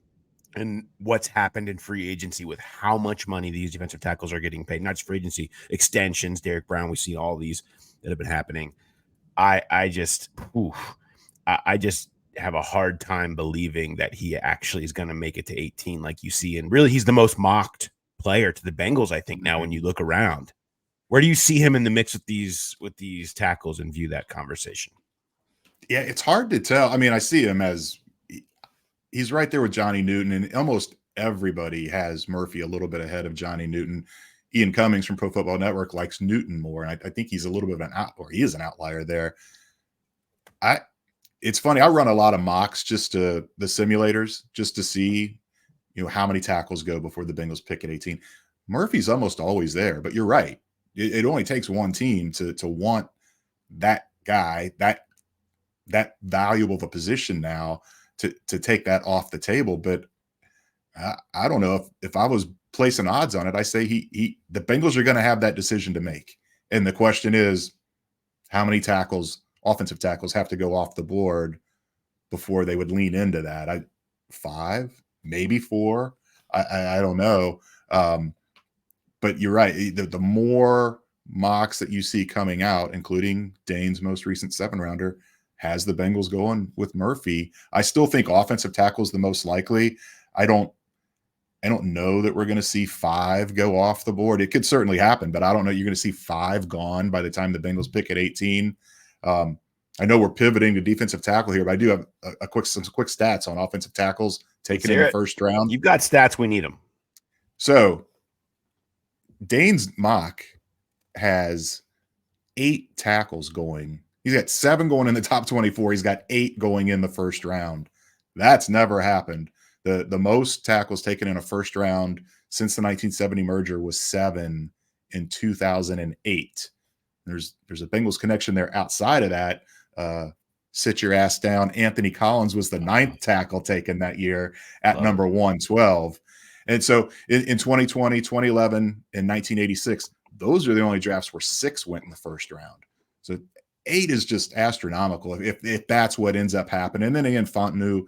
and what's happened in free agency with how much money these defensive tackles are getting paid, not just free agency, extensions, Derek Brown, we see all these that have been happening. I just have a hard time believing that he actually is going to make it to 18 like you see. And really, he's the most mocked player to the Bengals, I think, now when you look around. Where do you see him in the mix with these tackles and view that conversation? Yeah, it's hard to tell. I mean, I see him as he's right there with Johnny Newton, and almost everybody has Murphy a little bit ahead of Johnny Newton. Ian Cummings from Pro Football Network likes Newton more, and I think he's a little bit of he is an outlier there. It's funny. I run a lot of mocks, just to the simulators, just to see, how many tackles go before the Bengals pick at 18. Murphy's almost always there, but you're right. It only takes one team to want that guy, that valuable of a position now, to take that off the table. But I don't know if I was placing odds on it, I say the Bengals are going to have that decision to make. And the question is, how many offensive tackles have to go off the board before they would lean into that? 5, maybe 4. I don't know. But you're right. The more mocks that you see coming out, including Dane's most recent 7-rounder, has the Bengals going with Murphy. I still think offensive tackle is the most likely. I don't know that we're going to see 5 go off the board. It could certainly happen, but I don't know you're going to see 5 gone by the time the Bengals pick at 18. I know we're pivoting to defensive tackle here, but I do have some quick stats on offensive tackles taken in the first round. You've got stats. We need them. So Dane's mock has 8 tackles going. He's got 7 going in the top 24. He's got 8 going in the first round. That's never happened. The most tackles taken in a first round since the 1970 merger was 7 in 2008. There's a Bengals connection there outside of that. Sit your ass down. Anthony Collins was the 9th tackle taken that year at number 112. And so in 2020, 2011, and 1986, those are the only drafts where 6 went in the first round. So 8 is just astronomical if that's what ends up happening. And then again, Fontenot,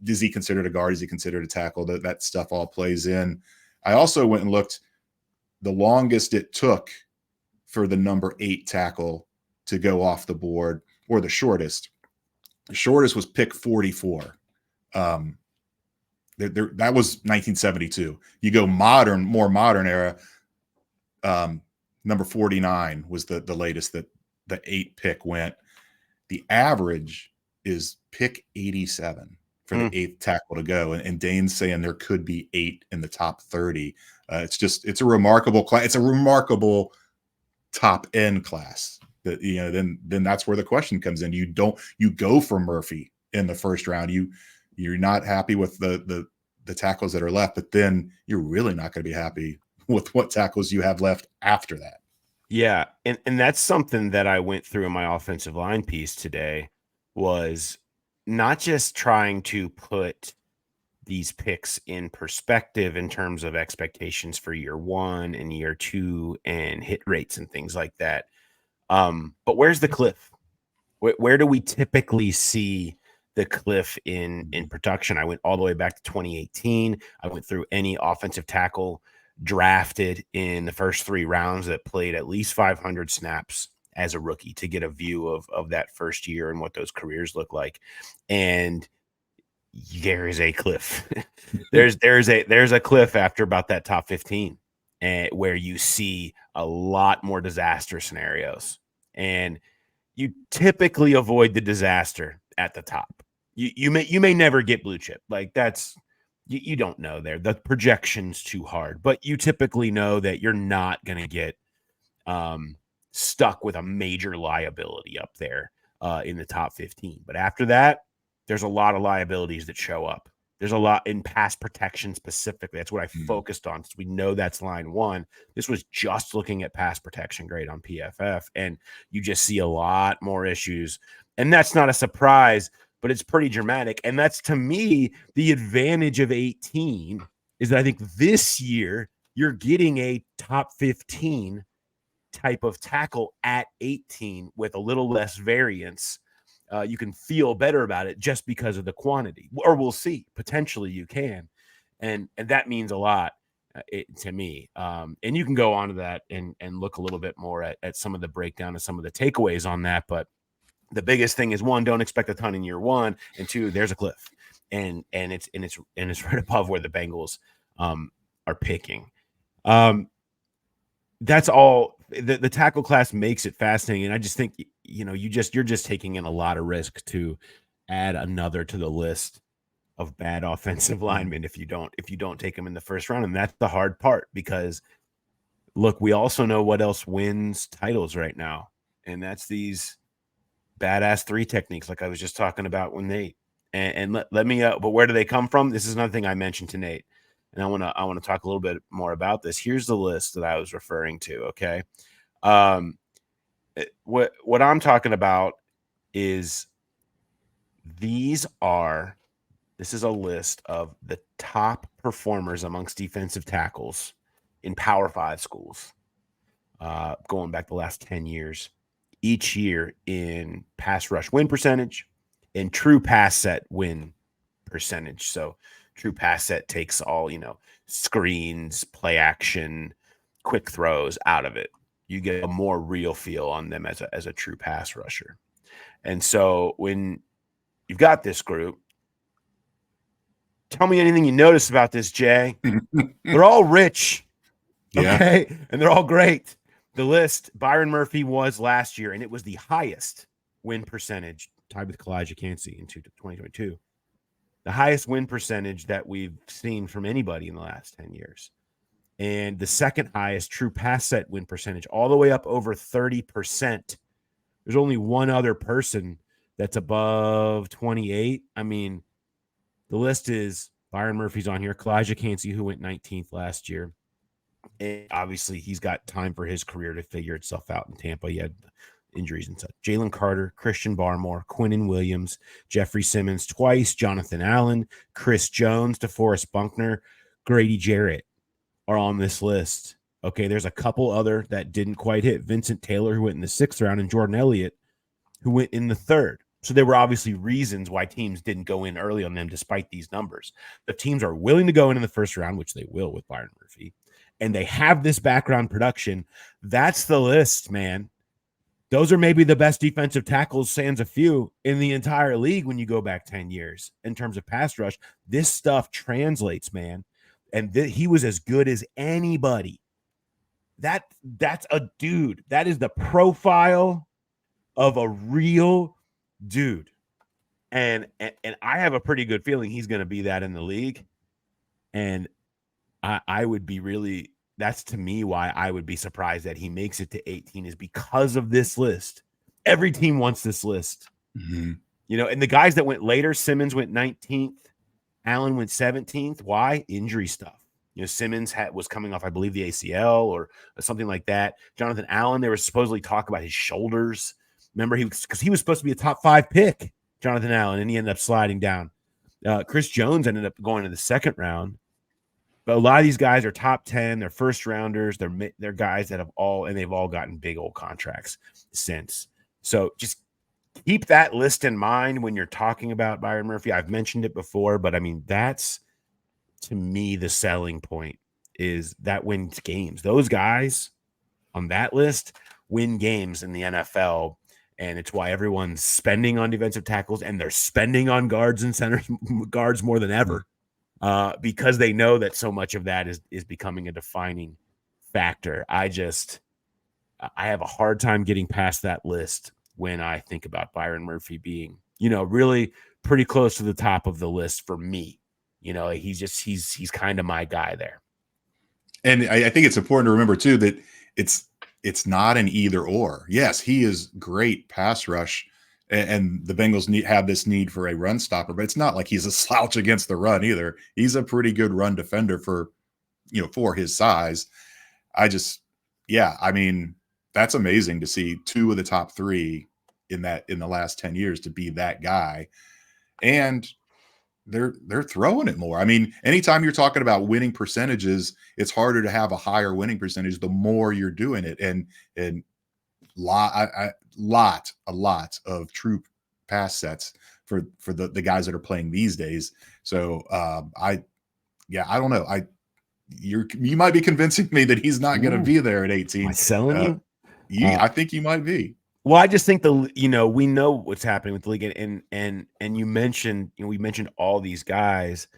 is he considered a guard? Is he considered a tackle? That stuff all plays in. I also went and looked the longest it took for the number 8 tackle to go off the board, or the shortest. The shortest was pick 44. That was 1972. You go more modern era. Number 49 was the latest that the 8 pick went. The average is pick 87 for the 8th tackle to go. And Dane's saying there could be 8 in the top 30. It's a remarkable class. It's a remarkable top end class. That, you know, then that's where the question comes in. You go for Murphy in the first round. You're not happy with the tackles that are left, but then you're really not going to be happy with what tackles you have left after that. Yeah, and that's something that I went through in my offensive line piece today, was not just trying to put these picks in perspective in terms of expectations for year 1 and year 2 and hit rates and things like that. But where's the cliff? Where do we typically see the cliff in production? I went all the way back to 2018. I went through any offensive tackle drafted in the first 3 rounds that played at least 500 snaps as a rookie to get a view of that first year and what those careers look like. And there is a cliff. there's a cliff after about that top 15, and where you see a lot more disaster scenarios, and you typically avoid the disaster at the top. You may never get blue chip. Like, that's, you don't know there. The projection's too hard, but you typically know that you're not going to get stuck with a major liability up there in the top 15. But after that, there's a lot of liabilities that show up. There's a lot in pass protection specifically. That's what I focused on, since we know that's line 1. This was just looking at pass protection grade on PFF, and you just see a lot more issues. And that's not a surprise, but it's pretty dramatic. And that's, to me, the advantage of 18 is that I think this year you're getting a top 15 type of tackle at 18 with a little less variance. You can feel better about it just because of the quantity, or we'll see. Potentially you can. And that means a lot to me. And you can go on to that and look a little bit more at some of the breakdown and some of the takeaways on that. But the biggest thing is, 1, don't expect a ton in year 1, and 2, there's a cliff, and it's right above where the Bengals are picking. That's all. The tackle class makes it fascinating, and I just think, you know, you're just taking in a lot of risk to add another to the list of bad offensive linemen if you don't take them in the first round. And that's the hard part, because look, we also know what else wins titles right now, and that's these badass 3 techniques, like I was just talking about with Nate. And let me but where do they come from? This is another thing I mentioned to Nate, and I want to talk a little bit more about this. Here's the list that I was referring to. Okay. What I'm talking about is this is a list of the top performers amongst defensive tackles in Power 5 schools, going back the last 10 years, each year in pass rush win percentage and true pass set win percentage. So true pass set takes all, screens, play action, quick throws out of it. You get a more real feel on them as a true pass rusher. And so when you've got this group, tell me anything you notice about this, Jay. They're all rich, okay? Yeah. And they're all great. The list, Byron Murphy was last year, and it was the highest win percentage, tied with Kalijah Kancey in 2022. The highest win percentage that we've seen from anybody in the last 10 years. And the second highest true pass set win percentage, all the way up over 30%. There's only one other person that's above 28. I mean, the list is Byron Murphy's on here, Kalijah Kancey, who went 19th last year. And obviously, he's got time for his career to figure itself out in Tampa. He had injuries and such. Jalen Carter, Christian Barmore, Quinnen Williams, Jeffrey Simmons twice, Jonathan Allen, Chris Jones, DeForest Buckner, Grady Jarrett are on this list. Okay, there's a couple other that didn't quite hit. Vincent Taylor, who went in the 6th round, and Jordan Elliott, who went in the 3rd. So there were obviously reasons why teams didn't go in early on them despite these numbers. The teams are willing to go in the 1st round, which they will with Byron Murphy, and they have this background production. That's the list, man. Those are maybe the best defensive tackles, sans a few, in the entire league when you go back 10 years in terms of pass rush. This stuff translates, man. And he was as good as anybody. That's a dude. That is the profile of a real dude. And I have a pretty good feeling he's going to be that in the league. And I would be really, that's to me why I would be surprised that he makes it to 18 is because of this list. Every team wants this list. Mm-hmm. You know, and the guys that went later, Simmons went 19th, Allen went 17th. Why? Injury stuff. You know, Simmons was coming off, I believe, the ACL or something like that. Jonathan Allen, there was supposedly talk about his shoulders. Remember, because he was supposed to be a top 5 pick, Jonathan Allen, and he ended up sliding down. Chris Jones ended up going to the 2nd round. But a lot of these guys are top 10. They're first rounders. They're guys that they've all gotten big old contracts since. So just keep that list in mind when you're talking about Byron Murphy. I've mentioned it before, but I mean, that's, to me, the selling point is that wins games. Those guys on that list win games in the NFL, and it's why everyone's spending on defensive tackles, and they're spending on guards and centers, guards more than ever, because they know that so much of that is becoming a defining factor. I have a hard time getting past that list when I think about Byron Murphy being, you know, really pretty close to the top of the list for me. You know, he's kind of my guy there. And I think it's important to remember too that it's not an either or. Yes, he is great pass rush, and the Bengals have this need for a run stopper, but it's not like he's a slouch against the run either. He's a pretty good run defender for his size. I mean, that's amazing to see 2 of the top 3 in the last 10 years to be that guy. And they're throwing it more. I mean, anytime you're talking about winning percentages, it's harder to have a higher winning percentage the more you're doing it. And a lot of true pass sets for the guys that are playing these days. So I don't know. You might be convincing me that he's not going to be there at 18. Am I selling you? I think you might be. Well, I just think we know what's happening with the league, and we mentioned all these guys.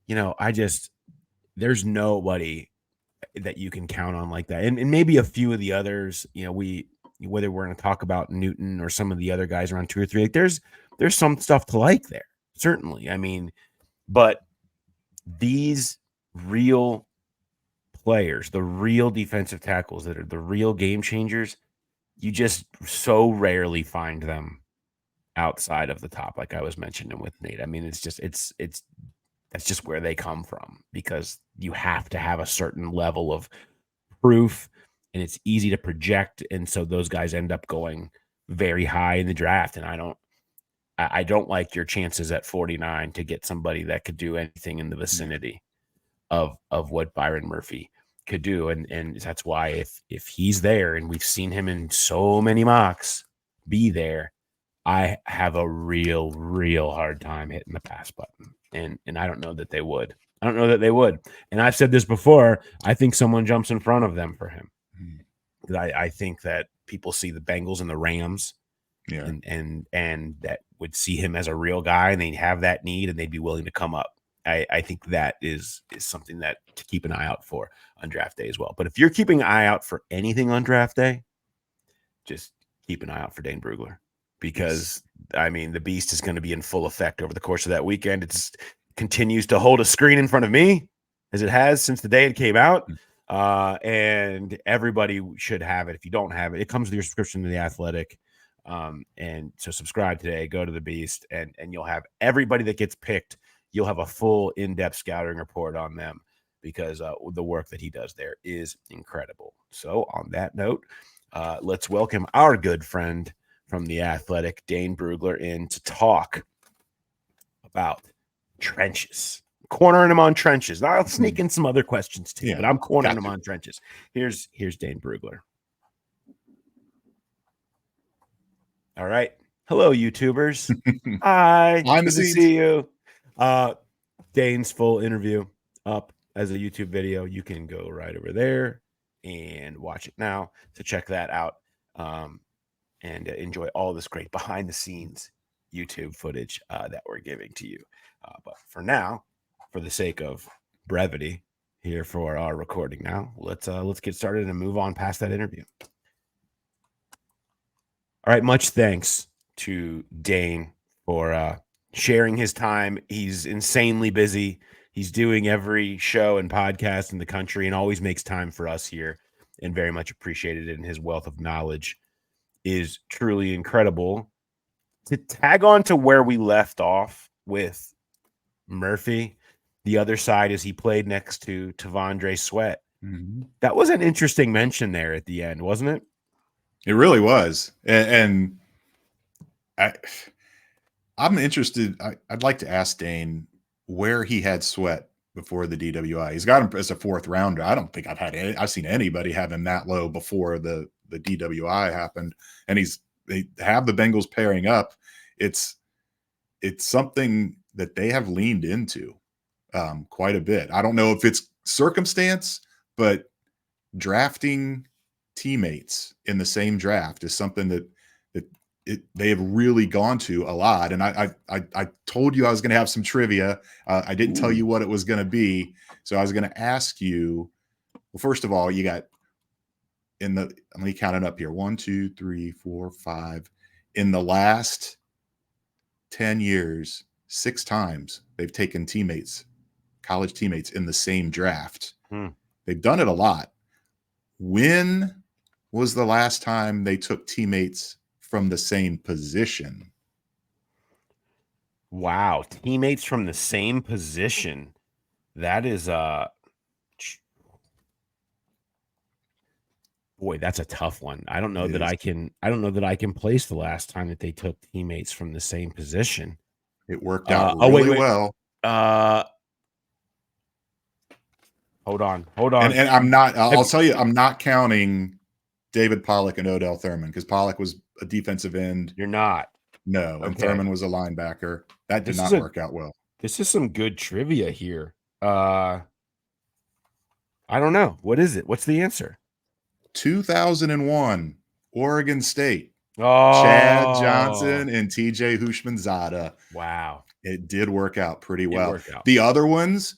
You know, there's nobody that you can count on like that, and maybe a few of the others. You know, whether we're going to talk about Newton or some of the other guys around 2 or 3, like there's some stuff to like there, certainly. I mean, but these real players, the real defensive tackles that are the real game changers, you just so rarely find them outside of the top, like I was mentioning with Nate. I mean, it's that's just where they come from, because you have to have a certain level of proof, and it's easy to project, and so those guys end up going very high in the draft. And I don't like your chances at 49 to get somebody that could do anything in the vicinity of what Byron Murphy could do, and that's why if he's there, and we've seen him in so many mocks be there, I have a real hard time hitting the pass button, and I don't know that they would. And I've said this before. I think someone jumps in front of them for him. I think that people see the Bengals and the Rams, and that would see him as a real guy, and they'd have that need, and they'd be willing to come up. I think that is something that to keep an eye out for on draft day as well. But if you're keeping an eye out for anything on draft day, just keep an eye out for Dane Brugler, because I mean, the beast is going to be in full effect over the course of that weekend. It continues to hold a screen in front of me, as it has since the day it came out. And everybody should have it. If you don't have it, it comes with your subscription to The Athletic. And so subscribe today, go to the beast, and you'll have everybody that gets picked. You'll have a full in-depth scouting report on them, because the work that he does there is incredible. So on that note, let's welcome our good friend from The Athletic, Dane Brugler, in to talk about trenches. cornering them on trenches. Now I'll sneak in some other questions too, Yeah, but I'm cornering them gotcha. on trenches. Here's Dane Brugler. All right. Hello, YouTubers. Hi. Behind the Good to scenes. see you. Dane's full interview up as a YouTube video. You can go right over there and watch it now to check that out. And enjoy all this great behind the scenes YouTube footage that we're giving to you. But for now, for the sake of brevity here for our recording now, let's get started and move on past that interview. All right, much thanks to Dane for sharing his time. He's insanely busy. He's doing every show and podcast in the country and always makes time for us here, and very much appreciated it. And his wealth of knowledge is truly incredible. To tag on to where we left off with Murphy, the other side is he played next to T'Vondre Sweat. Mm-hmm. That was an interesting mention there at the end, wasn't it? It really was. And I'm interested. I'd like to ask Dane where he had Sweat before the DWI. He's got him as a 4th rounder. I don't think I've seen anybody have him that low before the DWI happened. And they have the Bengals pairing up. It's something that they have leaned into quite a bit. I don't know if it's circumstance, but drafting teammates in the same draft is something that they have really gone to a lot. And I told you I was going to have some trivia. I didn't tell you what it was going to be. So I was going to ask you, well, first of all, you got let me count it up here. 1, 2, 3, 4, 5. In the last 10 years, 6 times they've taken college teammates in the same draft. They've done it a lot. When was the last time they took teammates from the same position? Wow, teammates from the same position. That is boy, that's a tough one. I don't know that I can place the last time that they took teammates from the same position. It worked out really well. Hold on. And I'm not. I'll tell you, I'm not counting David Pollock and Odell Thurman because Pollock was a defensive end. You're not. No, Okay. And Thurman was a linebacker. That did not work out well. This is some good trivia here. I don't know. What is it? What's the answer? 2001, Oregon State. Oh, Chad Johnson and TJ Hushmanzada. Wow. It did work out pretty well. Worked out. The other ones,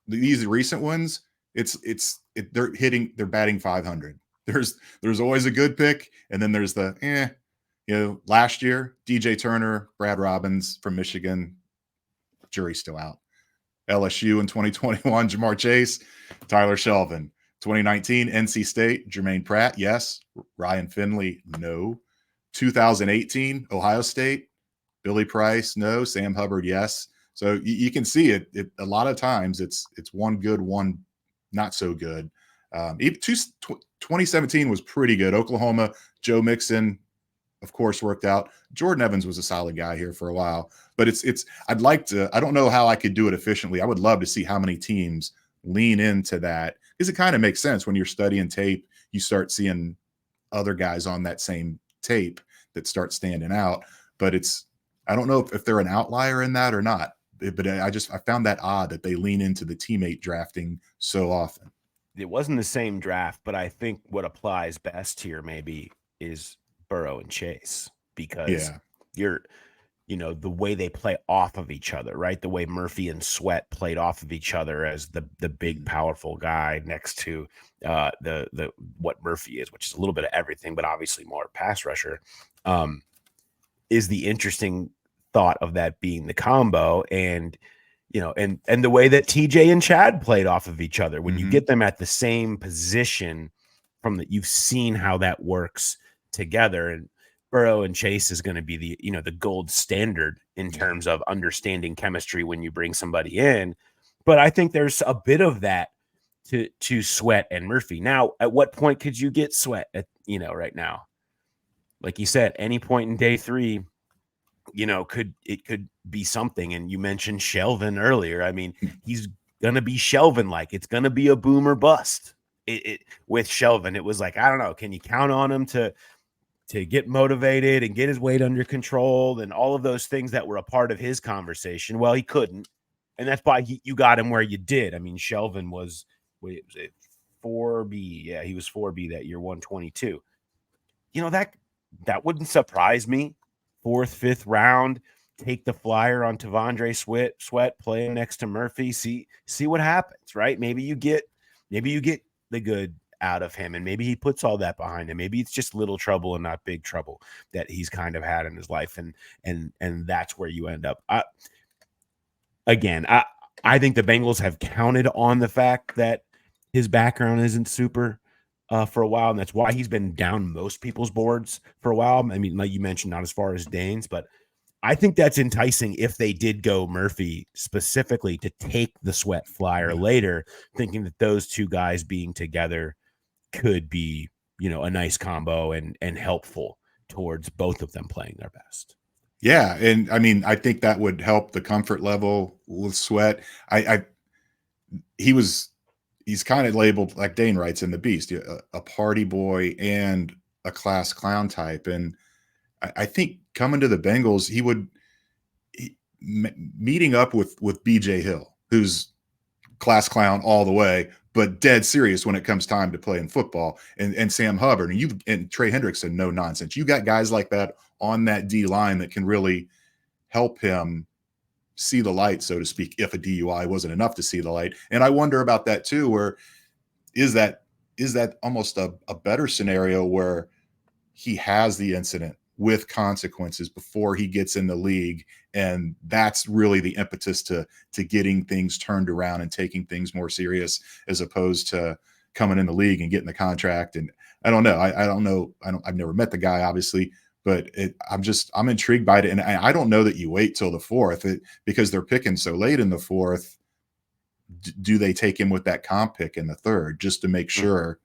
these recent ones, they're batting 500. There's always a good pick, and then there's the last year, DJ Turner, Brad Robbins from Michigan, jury's still out. LSU in 2021, Jamar Chase, Tyler Shelvin. 2019, NC State, Jermaine Pratt, yes. Ryan Finley, no. 2018, Ohio State, Billy Price, no. Sam Hubbard, yes. So you can see it a lot of times it's one good, one not so good. 2017 was pretty good. Oklahoma, Joe Mixon, of course, worked out. Jordan Evans was a solid guy here for a while. But I'd like to, I don't know how I could do it efficiently. I would love to see how many teams lean into that, because it kind of makes sense when you're studying tape. You start seeing other guys on that same tape that start standing out. But I don't know if they're an outlier in that or not. But I found that odd that they lean into the teammate drafting so often. It wasn't the same draft, but I think what applies best here maybe is Burrow and Chase, because the way they play off of each other, right? The way Murphy and Sweat played off of each other as the big, powerful guy next to the what Murphy is, which is a little bit of everything, but obviously more pass rusher, is the interesting thought of that being the combo. And, and the way that TJ and Chad played off of each other, when you get them at the same position you've seen how that works together. And Burrow and Chase is going to be the gold standard in terms of understanding chemistry when you bring somebody in. But I think there's a bit of that to Sweat and Murphy. Now, at what point could you get Sweat right now? Like you said, any point in day 3, could be something. And you mentioned Shelvin earlier. I mean, he's gonna be Shelvin, like it's gonna be a boom or bust. With Shelvin, it was like, I don't know, can you count on him to get motivated and get his weight under control and all of those things that were a part of his conversation? Well, he couldn't, and that's why you got him where you did. I mean, Shelvin was 4B. Yeah, he was 4B that year, 122. That wouldn't surprise me. 4th, 5th round, take the flyer on Tavondre Sweat, playing next to Murphy. See what happens, right? Maybe you get the good out of him, and maybe he puts all that behind him. Maybe it's just little trouble and not big trouble that he's kind of had in his life, and that's where you end up. I think the Bengals have counted on the fact that his background isn't super for a while, and that's why he's been down most people's boards for a while. I mean, like you mentioned, not as far as Dane's, but I think that's enticing if they did go Murphy specifically to take the Sweat flyer later, thinking that those two guys being together could be, a nice combo and helpful towards both of them playing their best. Yeah, and I mean, I think that would help the comfort level with Sweat. He's kind of labeled, like Dane writes in The Beast, a party boy and a class clown type. And I think coming to the Bengals, meeting up with BJ Hill, who's class clown all the way, but dead serious when it comes time to play in football, and Sam Hubbard and Trey Hendrickson, no nonsense. You got guys like that on that D line that can really help him see the light, so to speak, if a DUI wasn't enough to see the light. And I wonder about that too, where is that almost a better scenario where he has the incident with consequences before he gets in the league, and that's really the impetus to getting things turned around and taking things more serious, as opposed to coming in the league and getting the contract. And I don't know. I've never met the guy, obviously, but I'm intrigued by it. And I don't know that you wait till the 4th because they're picking so late in the 4th. Do they take him with that comp pick in the 3rd just to make sure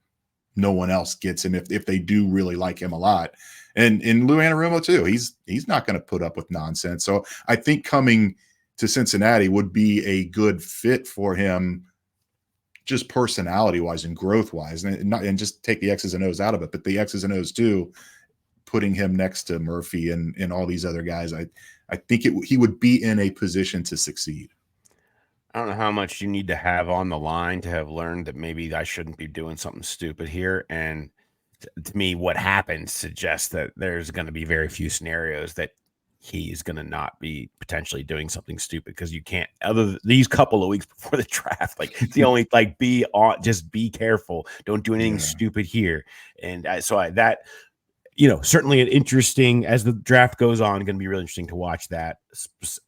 no one else gets him if they do really like him a lot? And in Lou Anarumo too, he's not going to put up with nonsense. So I think coming to Cincinnati would be a good fit for him, just personality wise and growth wise, and just take the X's and O's out of it, but the X's and O's too, putting him next to Murphy and all these other guys. I think he would be in a position to succeed. I don't know how much you need to have on the line to have learned that maybe I shouldn't be doing something stupid here. And to me, what happened suggests that there's going to be very few scenarios that he's going to not be potentially doing something stupid, because you can't, other than these couple of weeks before the draft, like it's the only, like, just be careful. Don't do anything stupid here. And certainly an interesting, as the draft goes on, going to be really interesting to watch that,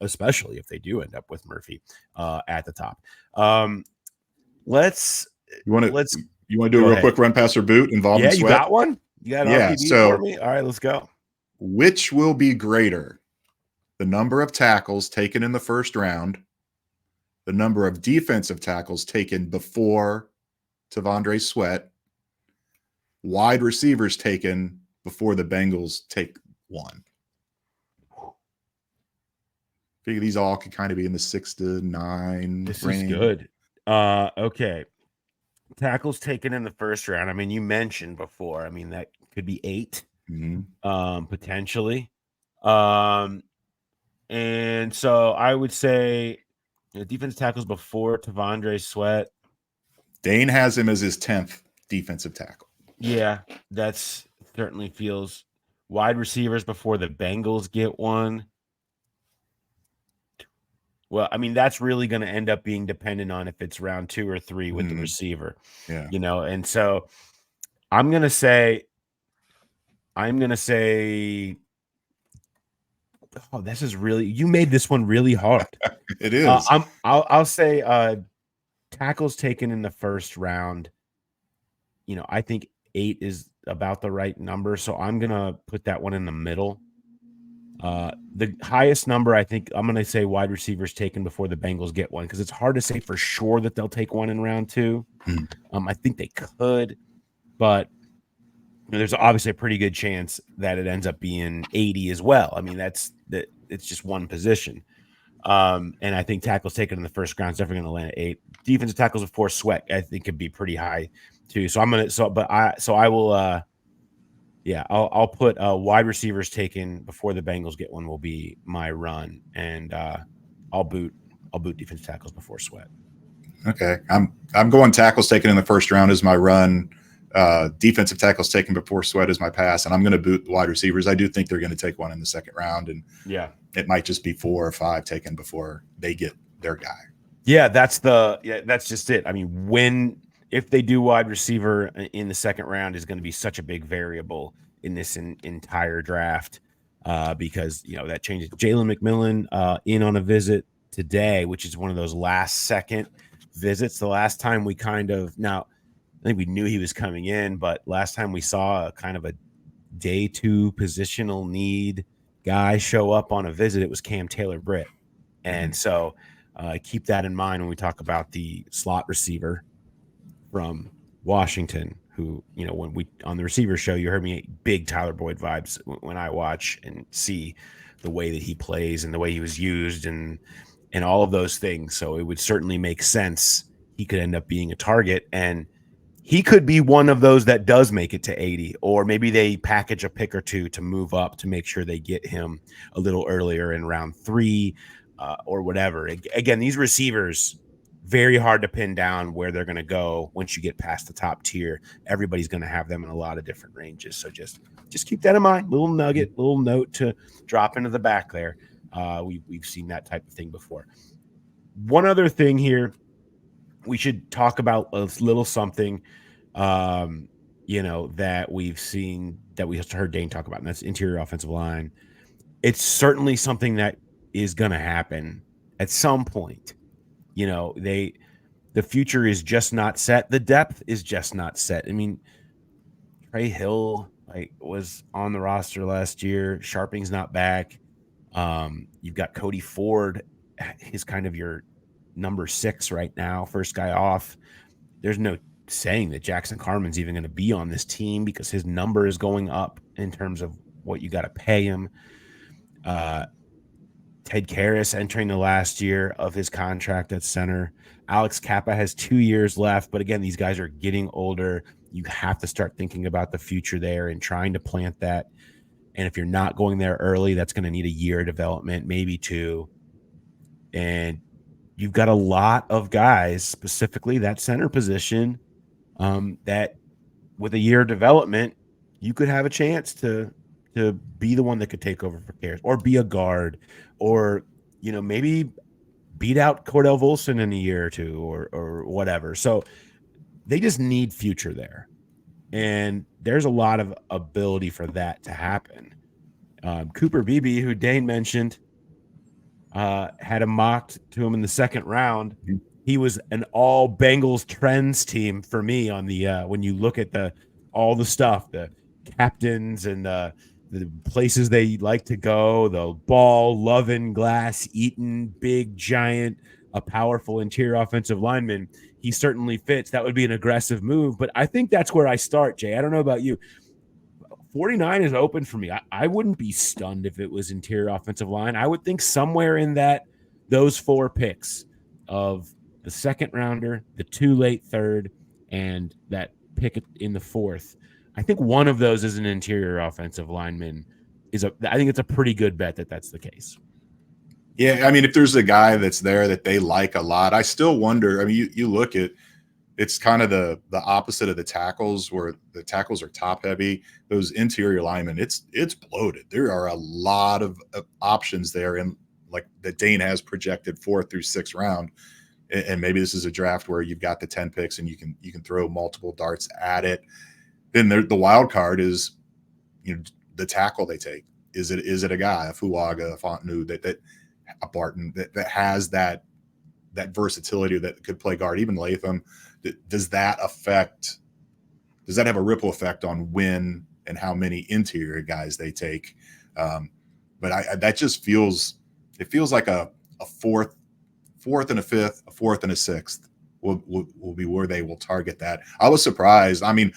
especially if they do end up with Murphy at the top. You want to do a real quick run passer boot involving Sweat? You got one? You got an RPD for me? All right, let's go. Which will be greater? The number of tackles taken in the 1st round, the number of defensive tackles taken before Tavondre Sweat, wide receivers taken before the Bengals take one. Figure these all could kind of be in the 6 to 9 this range. Is good. Okay. Tackles taken in the 1st round. I mean, you mentioned before. I mean, that could be 8, potentially. And so I would say defensive tackles before Tavondre Sweat. Dane has him as his 10th defensive tackle. Yeah, that's certainly feels. Wide receivers before the Bengals get one. Well, I mean, that's really going to end up being dependent on if it's round 2 or 3 with the receiver. Yeah. And so I'm going to say, oh, this is really, you made this one really hard. It is. I'll say tackles taken in the 1st round. I think 8 is about the right number, so I'm going to put that one in the middle. The highest number, I think I'm going to say wide receivers taken before the Bengals get one, because it's hard to say for sure that they'll take one in round 2. I think they could, but there's obviously a pretty good chance that it ends up being 80 as well. I mean, that's it's just one position. And I think tackles taken in the first round is definitely going to land at 8. Defensive tackles before Sweat, I think, could be pretty high too. So I will. Yeah, I'll put wide receivers taken before the Bengals get one will be my run, and I'll boot defensive tackles before Sweat. Okay, I'm going tackles taken in the first round as my run. Defensive tackles taken before Sweat is my pass, and I'm going to boot wide receivers. I do think they're going to take one in the second round, and yeah, it might just be 4 or 5 taken before they get their guy. Yeah, that's just it. I mean, if they do wide receiver in the second round is going to be such a big variable in this entire draft because that changes. Jalen McMillan in on a visit today, which is one of those last second visits. The last time we I think we knew he was coming in, but last time we saw kind of a day 2 positional need guy show up on a visit, it was Cam Taylor-Britt. And so keep that in mind when we talk about the slot receiver from Washington, who, when we on the receiver show, you heard me big Tyler Boyd vibes when I watch and see the way that he plays and the way he was used and all of those things. So it would certainly make sense he could end up being a target, and he could be one of those that does make it to 80, or maybe they package a pick or two to move up to make sure they get him a little earlier in round 3 or whatever. Again, these receivers, very hard to pin down where they're going to go once you get past the top tier. Everybody's going to have them in a lot of different ranges. So just keep that in mind. Little nugget, little note to drop into the back there. We've seen that type of thing before. One other thing here, we should talk about a little something, that we've seen, that we heard Dane talk about, and that's interior offensive line. It's certainly something that is going to happen at some point. The future is just not set. The depth is just not set. I mean, Trey Hill was on the roster last year. Sharping's not back. You've got Cody Ford. He's kind of your number 6 right now, first guy off. There's no saying that Jackson Carman's even going to be on this team because his number is going up in terms of what you got to pay him. Ted Karras entering the last year of his contract at center. Alex Kappa has 2 years left, but again, these guys are getting older. You have to start thinking about the future there and trying to plant that. And if you're not going there early, that's going to need a year of development, maybe 2. And you've got a lot of guys, specifically that center position, that with a year of development, you could have a chance to be the one that could take over for Karras or be a guard or, maybe beat out Cordell Volson in a year or 2 or whatever. So they just need future there. And there's a lot of ability for that to happen. Cooper Beebe, who Dane mentioned, had a mock to him in the second round. He was an all Bengals trends team for me on the when you look at all the stuff, the captains and the places they like to go, the ball loving, glass eaten, big giant, a powerful interior offensive lineman. He certainly fits. That would be an aggressive move, but I think that's where I start, Jay. I don't know about you. 49 is open for me. I wouldn't be stunned if it was interior offensive line. I would think somewhere in those 4 picks of the second rounder, the 2 late third, and that pick in the 4th. I think one of those is an interior offensive lineman. I think it's a pretty good bet that that's the case. Yeah, I mean, if there's a guy that's there that they like a lot, I still wonder. I mean, you look at, it's kind of the opposite of the tackles, where the tackles are top heavy. Those interior linemen, it's bloated. There are a lot of options there, and like that Dane has projected 4th through 6th round. And maybe this is a draft where you've got the 10 picks and you can throw multiple darts at it. Then the wild card is, the tackle they take. Is it a guy, a Fuaga, a Fontenot, a Barton that has that versatility that could play guard, even Latham? Does that have a ripple effect on when and how many interior guys they take? But that just feels like a 4th and a 5th, a 4th and a 6th will be where they will target that. I was surprised. I mean,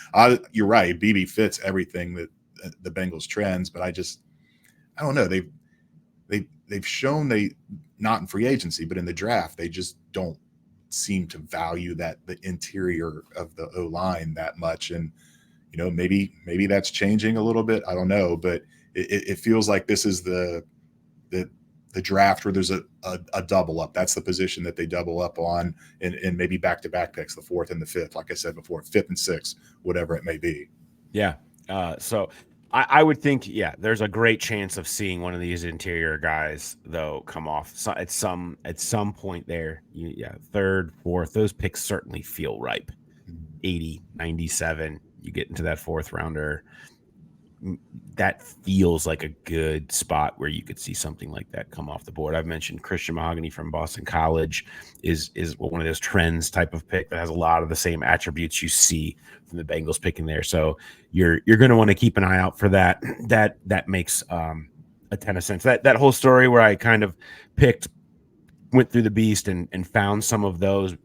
you're right. BB fits everything that the Bengals trends, but I don't know. they've shown they, not in free agency, but in the draft, they just don't seem to value the interior of the O-line that much. And, maybe that's changing a little bit. I don't know, but it feels like this is the draft where there's a double up. That's the position that they double up on, and maybe back-to-back picks, the 4th and the 5th, like I said before, 5th and 6th, whatever it may be. Yeah. So I would think, there's a great chance of seeing one of these interior guys though come off at some point there. 3rd, 4th, those picks certainly feel ripe. 80, 97, you get into that 4th rounder. That feels like a good spot where you could see something like that come off the board. I've mentioned Christian Mahogany from Boston College is one of those trends type of pick that has a lot of the same attributes you see from the Bengals picking there. So you're going to want to keep an eye out for that. That makes a ton of sense. That whole story where I kind of went through the beast and found some of those,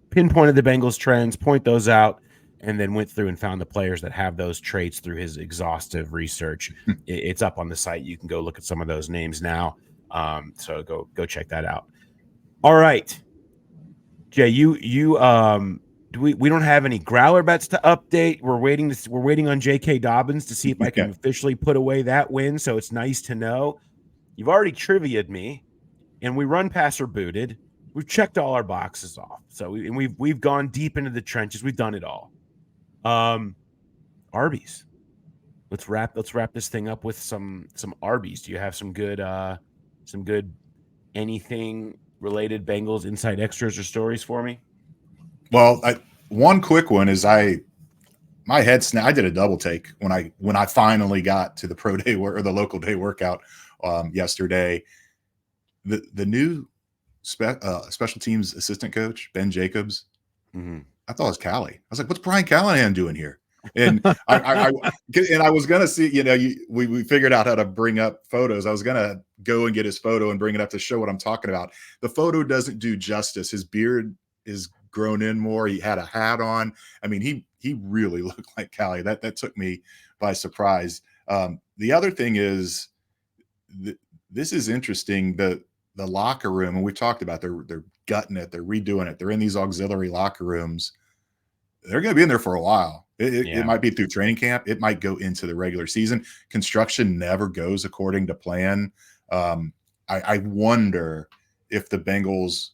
pinpointed the Bengals trends, point those out, and then went through and found the players that have those traits through his exhaustive research. It's up on the site. You can go look at some of those names now. So go check that out. All right, Jay, we don't have any growler bets to update. We're waiting on J.K. Dobbins to see if I can officially put away that win. So it's nice to know. You've already trivia'd me, and we run passer booted. We've checked all our boxes off. So we've gone deep into the trenches. We've done it all. Arby's. Let's wrap this thing up with some Arby's. Do you have some good anything related Bengals inside extras or stories for me? Well, one quick one is I did a double take when I finally got to the pro day or the local day workout yesterday. The new special teams assistant coach, Ben Jacobs. Mm-hmm. I thought it was Callie. I was like, what's Brian Callahan doing here? And I was going to see, we figured out how to bring up photos. I was going to go and get his photo and bring it up to show what I'm talking about. The photo doesn't do justice. His beard is grown in more. He had a hat on. I mean, he really looked like Callie. That took me by surprise. The other thing is this is interesting. The locker room, and we've talked about they're gutting it, they're redoing it, they're in these auxiliary locker rooms. They're going to be in there for a while. It might be through training camp. It might go into the regular season. Construction never goes according to plan. I wonder if the Bengals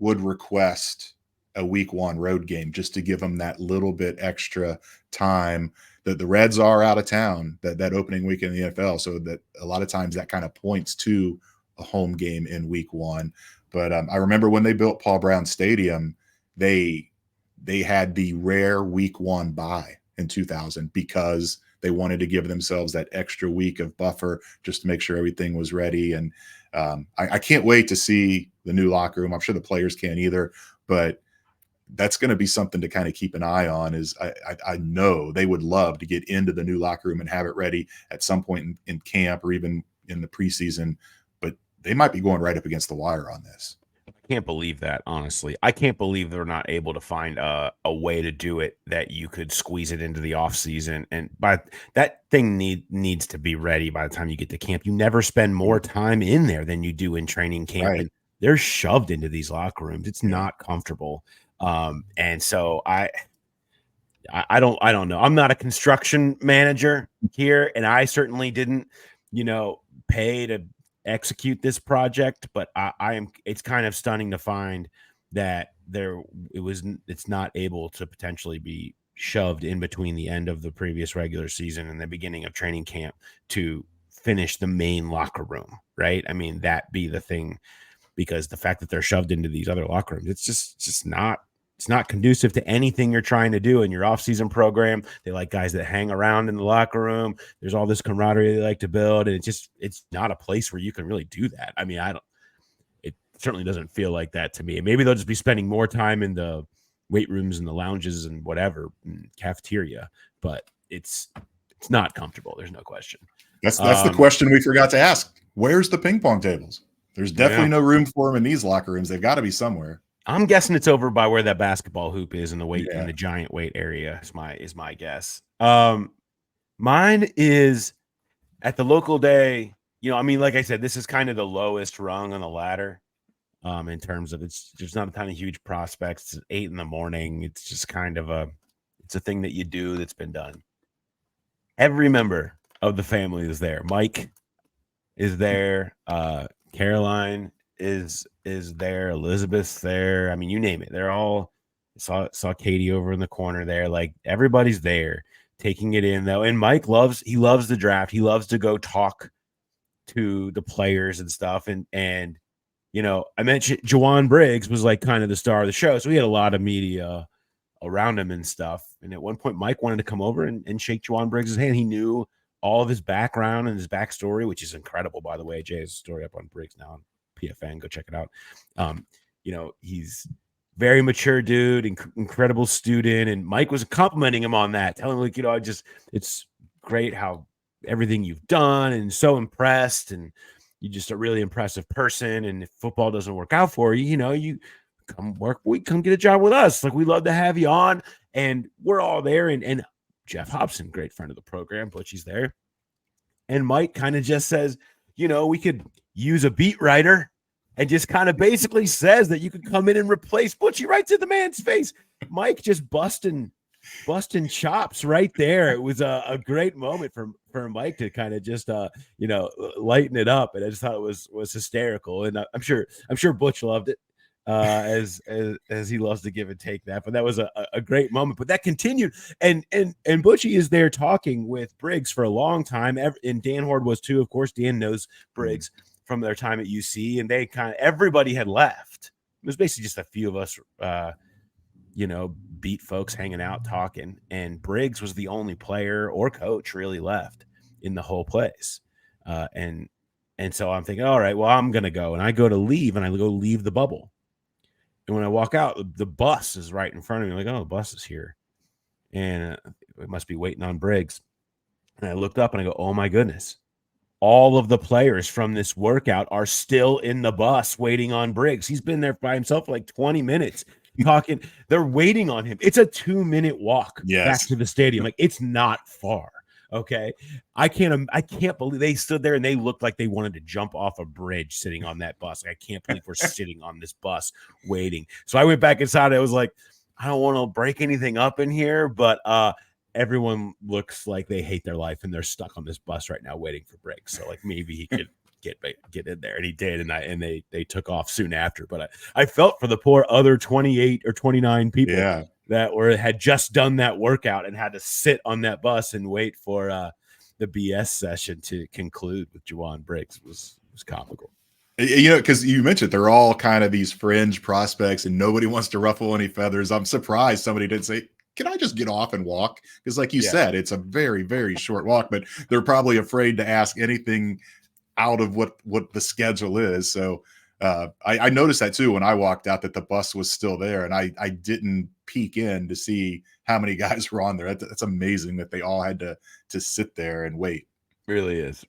would request a week 1 road game just to give them that little bit extra time. That the Reds are out of town that opening week in the NFL, so that a lot of times that kind of points to a home game in week 1. But I remember when they built Paul Brown Stadium, they had the rare week 1 bye in 2000 because they wanted to give themselves that extra week of buffer just to make sure everything was ready. And I can't wait to see the new locker room. I'm sure the players can't either, but that's going to be something to kind of keep an eye on. Is I know they would love to get into the new locker room and have it ready at some point in camp or even in the preseason, but they might be going right up against the wire on this. I can't believe that, honestly. I can't believe they're not able to find a way to do it that you could squeeze it into the offseason. And that thing needs to be ready by the time you get to camp. You never spend more time in there than you do in training camp. Right. And they're shoved into these locker rooms. It's not comfortable. And so I don't know. I'm not a construction manager here, and I certainly didn't, pay to execute this project, but it's kind of stunning to find that it's not able to potentially be shoved in between the end of the previous regular season and the beginning of training camp to finish the main locker room, right? I mean, that be the thing, because the fact that they're shoved into these other locker rooms, it's not conducive to anything you're trying to do in your offseason program. They like guys that hang around in the locker room. There's all this camaraderie they like to build, and it's not a place where you can really do that. I mean, it certainly doesn't feel like that to me. And maybe they'll just be spending more time in the weight rooms and the lounges and whatever, and cafeteria, but it's not comfortable. There's no question. That's the question we forgot to ask. Where's the ping pong tables? There's definitely no room for them in these locker rooms. They've got to be somewhere. I'm guessing it's over by where that basketball hoop is in the weight in the giant weight area. Is my guess. Mine is at the local day I mean, like I said, this is kind of the lowest rung on the ladder. In terms of there's not a ton of huge prospects. It's 8 a.m. It's just kind of it's a thing that you do that's been done. Every member of the family is there. Mike is there. Caroline is there. Elizabeth's there. I mean, you name it. They're all saw Katie over in the corner there. Like everybody's there taking it in though. And Mike loves the draft. He loves to go talk to the players and stuff. And I mentioned Juwan Briggs was like kind of the star of the show. So he had a lot of media around him and stuff. And at one point, Mike wanted to come over and shake Juwan Briggs' hand. He knew all of his background and his backstory, which is incredible, by the way. Jay has a story up on Briggs now on PFN. Go check it out. He's very mature dude, incredible student. And Mike was complimenting him on that, telling him, it's great how everything you've done and so impressed. And you're just a really impressive person. And if football doesn't work out for you, you come get a job with us. Like, we love to have you on. And we're all there. And Jeff Hobson, great friend of the program, Butchie's there. And Mike kind of just says, we could use a beat writer, and just kind of basically says that you could come in and replace Butchie right to the man's face. Mike just busting chops right there. It was a great moment for Mike to kind of just lighten it up. And I just thought it was hysterical. And I'm sure Butch loved it. As he loves to give and take that, but that was a great moment. But that continued, and Butchie is there talking with Briggs for a long time, and Dan Horde was too. Of course, Dan knows Briggs from their time at UC, and they everybody had left. It was basically just a few of us, beat folks hanging out talking, and Briggs was the only player or coach really left in the whole place, and so I'm thinking, all right, well, I'm gonna go, and I go to leave, and I go leave the bubble. And when I walk out, the bus is right in front of me. I'm like, oh, the bus is here. And it must be waiting on Briggs. And I looked up and I go, oh, my goodness. All of the players from this workout are still in the bus waiting on Briggs. He's been there by himself for like 20 minutes talking. They're waiting on him. It's a 2-minute walk back to the stadium. Like, it's not far. Okay. I can't believe they stood there and they looked like they wanted to jump off a bridge sitting on that bus. Like, I can't believe we're sitting on this bus waiting. So I went back inside. I was like, I don't want to break anything up in here, but everyone looks like they hate their life and they're stuck on this bus right now waiting for Briggs. So like maybe he could get in there, and he did, and they took off soon after. But I felt for the poor other 28 or 29 people that had just done that workout and had to sit on that bus and wait for the BS session to conclude with Juwan Briggs. Was comical. Because you mentioned they're all kind of these fringe prospects and nobody wants to ruffle any feathers. I'm surprised somebody didn't say, can I just get off and walk? Because like you said, it's a very, very short walk, but they're probably afraid to ask anything out of what the schedule is. So I noticed that too when I walked out, that the bus was still there, and I didn't peek in to see how many guys were on there. That's amazing that they all had to sit there and wait. Really is.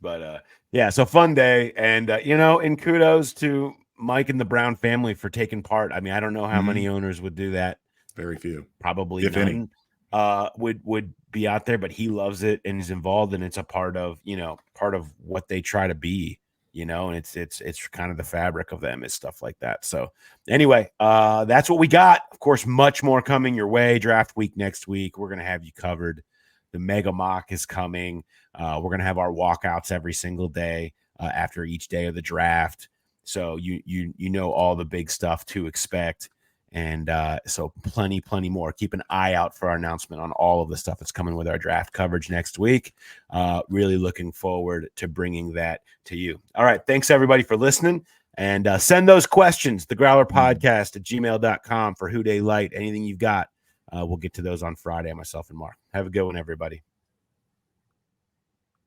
But so fun day. And and kudos to Mike and the Brown family for taking part. I mean, I don't know how many owners would do that. Very few, probably if none, would be out there, but he loves it and is involved, and it's a part of what they try to be, and it's kind of the fabric of them, is stuff like that. So anyway, that's what we got. Of course, much more coming your way. Draft week next week, we're gonna have you covered. The mega mock is coming. We're going to have our walkouts every single day after each day of the draft. So you know all the big stuff to expect. And so plenty more. Keep an eye out for our announcement on all of the stuff that's coming with our draft coverage next week. Really looking forward to bringing that to you. All right. Thanks, everybody, for listening. And send those questions, thegrowlerpodcast@gmail.com for Who Day Light. Anything you've got. We'll get to those on Friday, myself and Mark. Have a good one, everybody.